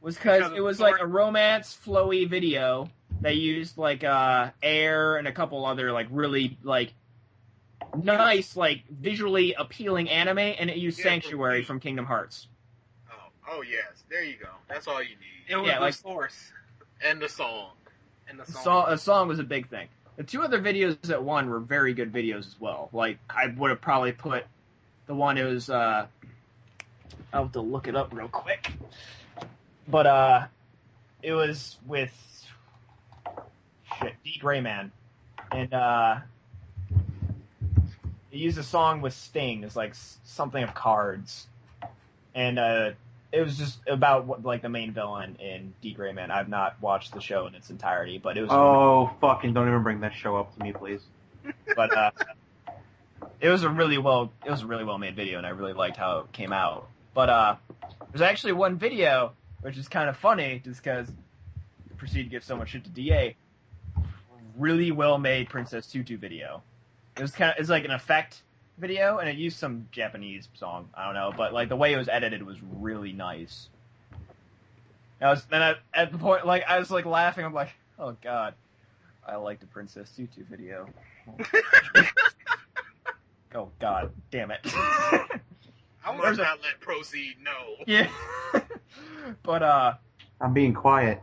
was because Because of it was the like story? a romance flowy video. They used like Air and a couple other like really like nice like visually appealing anime, and it used Yeah, Sanctuary from Kingdom Hearts. Oh yes, there you go. That's all you need. It was Yeah, the like- source And the song. and the song. A song was a big thing. The two other videos that won were very good videos as well. Like I would have probably put the one it was. I'll have to look it up real quick. But it was with D. Grayman, and it used a song with Sting. It's like something of Cards, and it was just about what, like the main villain in D. Grayman. I've not watched the show in its entirety, but it was. Oh, fucking don't even bring that show up to me, please. But it was a really well made video, and I really liked how it came out. But there's actually one video which is kind of funny, just because I proceed to give so much shit to DA. Really well made Princess Tutu video. It's like an effect video, and it used some Japanese song. I don't know, but like the way it was edited was really nice. At the point, like I was like laughing. I'm like, oh god, I like the Princess Tutu video. Oh god, damn it. I must not let Proceed know. Yeah. But I'm being quiet.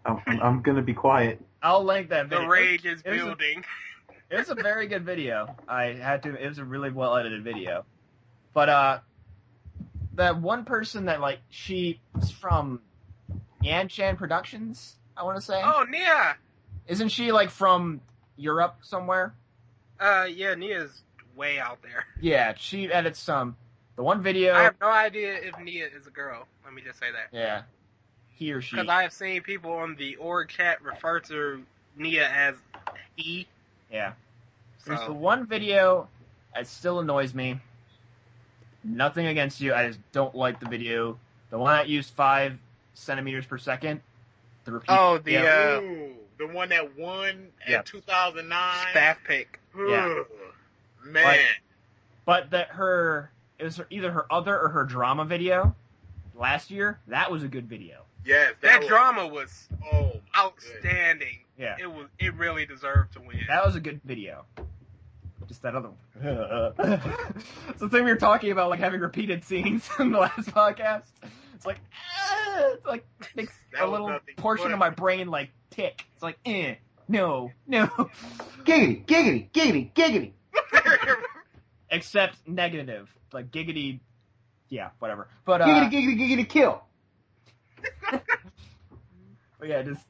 I'm gonna be quiet. I'll link that The video. rage is It was a- building. It's a very good video. It was a really well edited video. But that one person that like she's from Yanchan Productions, I want to say. Oh, Nia. Isn't she like from Europe somewhere? Yeah, Nia's way out there. Yeah, she edits some. The one video. I have no idea if Nia is a girl. Let me just say that. Yeah. He or she. Because I have seen people on the org chat refer to Nia as he. Yeah. There's the So, one video that still annoys me. Nothing against you. I just don't like the video. The one that used 5 centimeters per second. The repeat. oh, the Yeah. Ooh, the one that won Yeah. in 2009. staff pick. Yeah. Ooh, man. Like- But it was either her other or her drama video last year. That was a good video. Yes, That was, drama was Oh, my goodness. outstanding. Yeah. It really deserved to win. That was a good video. Just that other one. It's the thing we were talking about, like having repeated scenes in the last podcast. It's like, makes That a was little nothing portion but- of my brain like tick. It's like, no. Giggity, giggity, giggity, giggity. Except negative, like giggity. Yeah, whatever. But Giggity, giggity, giggity, kill. but yeah, just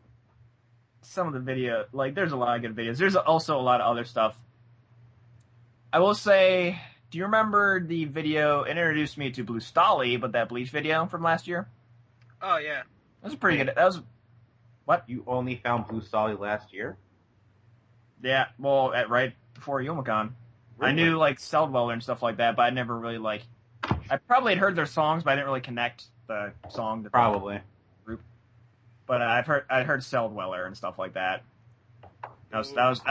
some of the video. Like, there's a lot of good videos. There's also a lot of other stuff. I will say, do you remember the video? It introduced me to Blue Stolly, but that Bleach video from last year. Oh, yeah. That was pretty good. That was what? You only found Blue Stolly last year? Yeah, well, right before Yomicon. I knew like Celdweller and stuff like that, but I never really like. I probably had heard their songs, but I didn't really connect the song to the Probably. group. But I'd heard Celdweller and stuff like that. That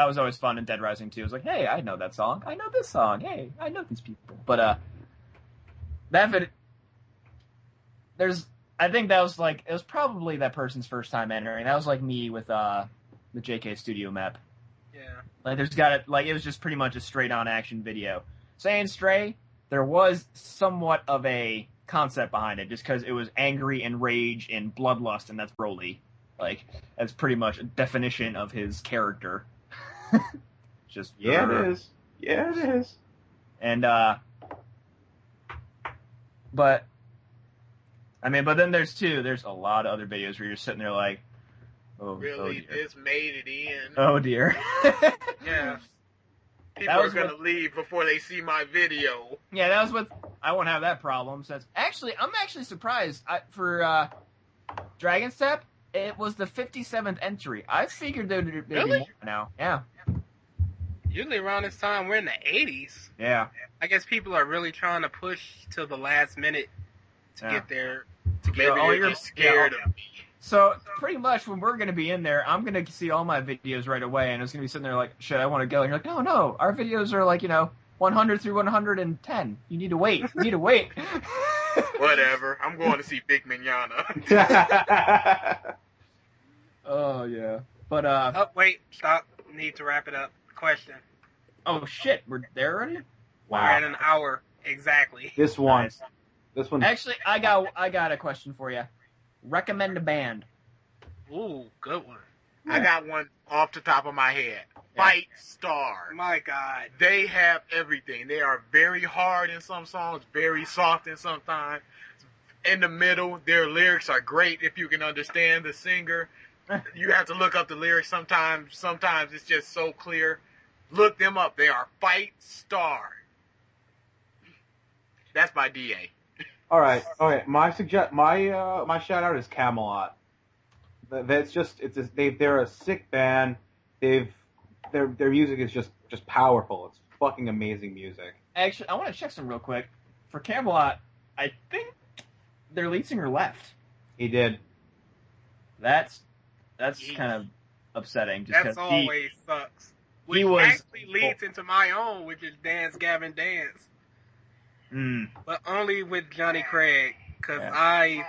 was always fun in Dead Rising 2. It was like, hey, I know that song. I know this song. Hey, I know these people. But that video, I think that was like, it was probably that person's first time entering. That was like me with the JK Studio map. Yeah. Like, it was just pretty much a straight-on action video. Saying Stray, there was somewhat of a concept behind it, just because it was angry and rage and bloodlust, and that's Broly. Like, that's pretty much a definition of his character. Just Yeah, it is. Yeah, it is. And but then there's a lot of other videos where you're sitting there like, oh Really, dear. this made it in. Oh dear. Yeah. People that are was gonna leave before they see my video. Yeah, that was with. I won't have that problem. Since I'm actually surprised for Dragon Step. It was the 57th entry. I figured there'd be Really? more now. Yeah. Usually around this time, we're in the 80s. Yeah. I guess people are really trying to push till the last minute to Yeah. get there. Maybe all they're your- just scared yeah, of me. So pretty much when we're gonna be in there, I'm gonna see all my videos right away, and it's gonna be sitting there like, shit, I want to go. And you're like, no, our videos are like 100 through 110. You need to wait. You need to wait. Whatever. I'm going to see Big Mignana. Oh yeah. But Oh, wait, stop. Need to wrap it up. Question. oh shit, we're there already? We're at an hour exactly. This one. Nice. This one. Actually, I got a question for you. Recommend a band. Ooh, good one. I got one off the top of my head. Yeah. Fight Star. My God. They have everything. They are very hard in some songs, very soft in sometimes. In the middle, their lyrics are great if you can understand the singer. You have to look up the lyrics sometimes. Sometimes it's just so clear. Look them up. They are Fight Star. That's my DA. All right. My shout out is Camelot. They're a sick band. Their music is just powerful. It's fucking amazing music. Actually, I want to check some real quick. For Camelot, I think their lead singer left. He did. That's Jeez. kind of upsetting. Just That's 'cause always sucks. Which he was actually leads into my own, which is Dance Gavin Dance. But only with Johnny Craig, because Yeah.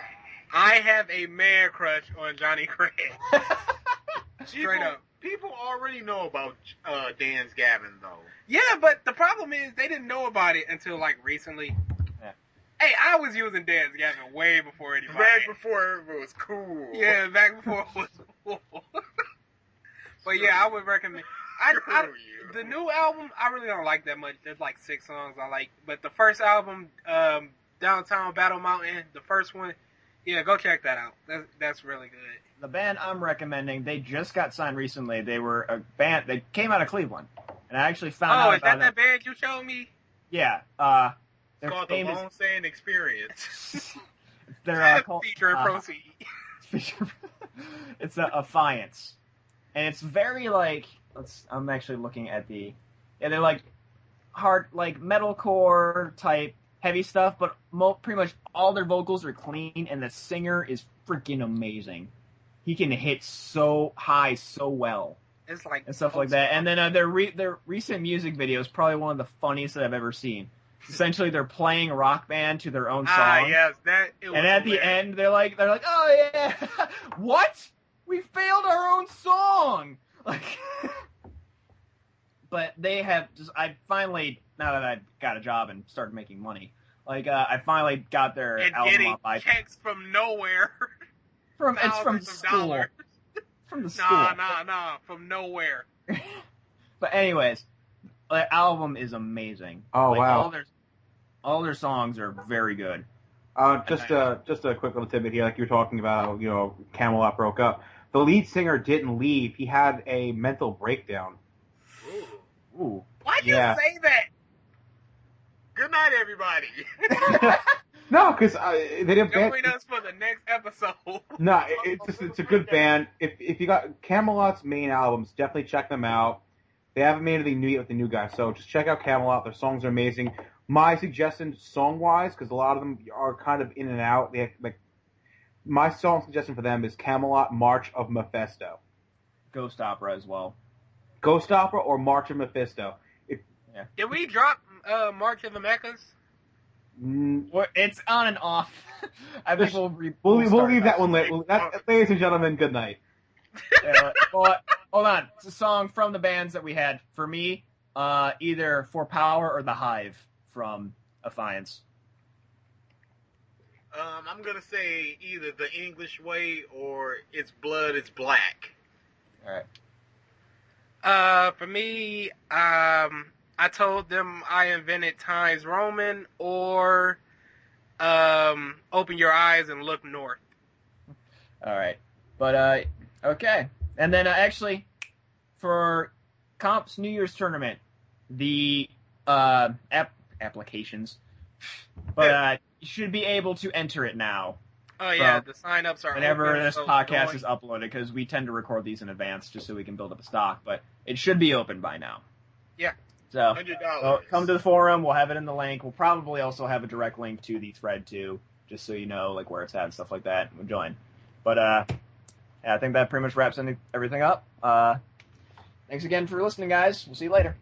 I have a man crush on Johnny Craig. Straight up. People already know about Dance Gavin, though. Yeah, but the problem is they didn't know about it until like recently. Yeah. Hey, I was using Dance Gavin way before anybody. Back before it was cool. Yeah, back before it was cool. But yeah, I would recommend. The new album, I really don't like that much. There's like 6 songs I like, but the first album, Downtown Battle Mountain, the first one, yeah, go check that out. That's really good. The band I'm recommending, they just got signed recently. They were a band. They came out of Cleveland, and I actually found out Oh, is about that band you showed me? Yeah. It's Their called the name is Lone Saying Experience. they're called Feature and proceed. it's a Affiance, and it's very like. I'm actually looking at they're like hard, like metalcore type heavy stuff, but pretty much all their vocals are clean, and the singer is freaking amazing. He can hit so high so well. It's like And stuff like that. And then their recent music video is probably one of the funniest that I've ever seen. Essentially, they're playing a rock band to their own song. Ah, yes, that. It was And at the end, they're like, oh yeah, what? We failed our own song. Like, but they have I finally, now that I've got a job and started making money, like I finally got their and album getting off iTunes. checks from nowhere. It's from Thousands of school. dollars. From the school. Nah, from nowhere. But anyways, the album is amazing. Oh, like, wow. All their songs are very good. Just a quick little tidbit here, like you were talking about, Camelot broke up. The lead singer didn't leave. He had a mental breakdown. Ooh. Why'd you Yeah. say that? Good night, everybody. No, because they didn't. Join us for the next episode. No, it's a good band. If you got Camelot's main albums, definitely check them out. They haven't made anything new yet with the new guys, so just check out Camelot. Their songs are amazing. My suggestion, song-wise, because a lot of them are kind of in and out. They have, my song suggestion for them is Camelot, March of Mephisto. Ghost Opera as well. Ghost Opera or March of Mephisto. Did we drop March of the Mechas? It's on and off. I think We'll leave that one late. Ladies and gentlemen, good night. But hold on, it's a song from the bands that we had. For me, either For Power or The Hive from Affiance. I'm gonna say either The English Way or It's Blood, It's Black. All right. For me, I told them I invented Times Roman or Open Your Eyes and Look North. All right. But, okay. And then, actually, for Comp's New Year's tournament, the applications, but you should be able to enter it now. Oh, yeah, So, the sign-ups are whenever open, this so podcast join. is uploaded, because we tend to record these in advance just so we can build up a stock, but it should be open by now. Yeah. So, $100. well, come to the forum. We'll have it in the link. We'll probably also have a direct link to the thread, too, just so you know like where it's at and stuff like that. We'll join. But, yeah, I think that pretty much wraps everything up. Thanks again for listening, guys. We'll see you later.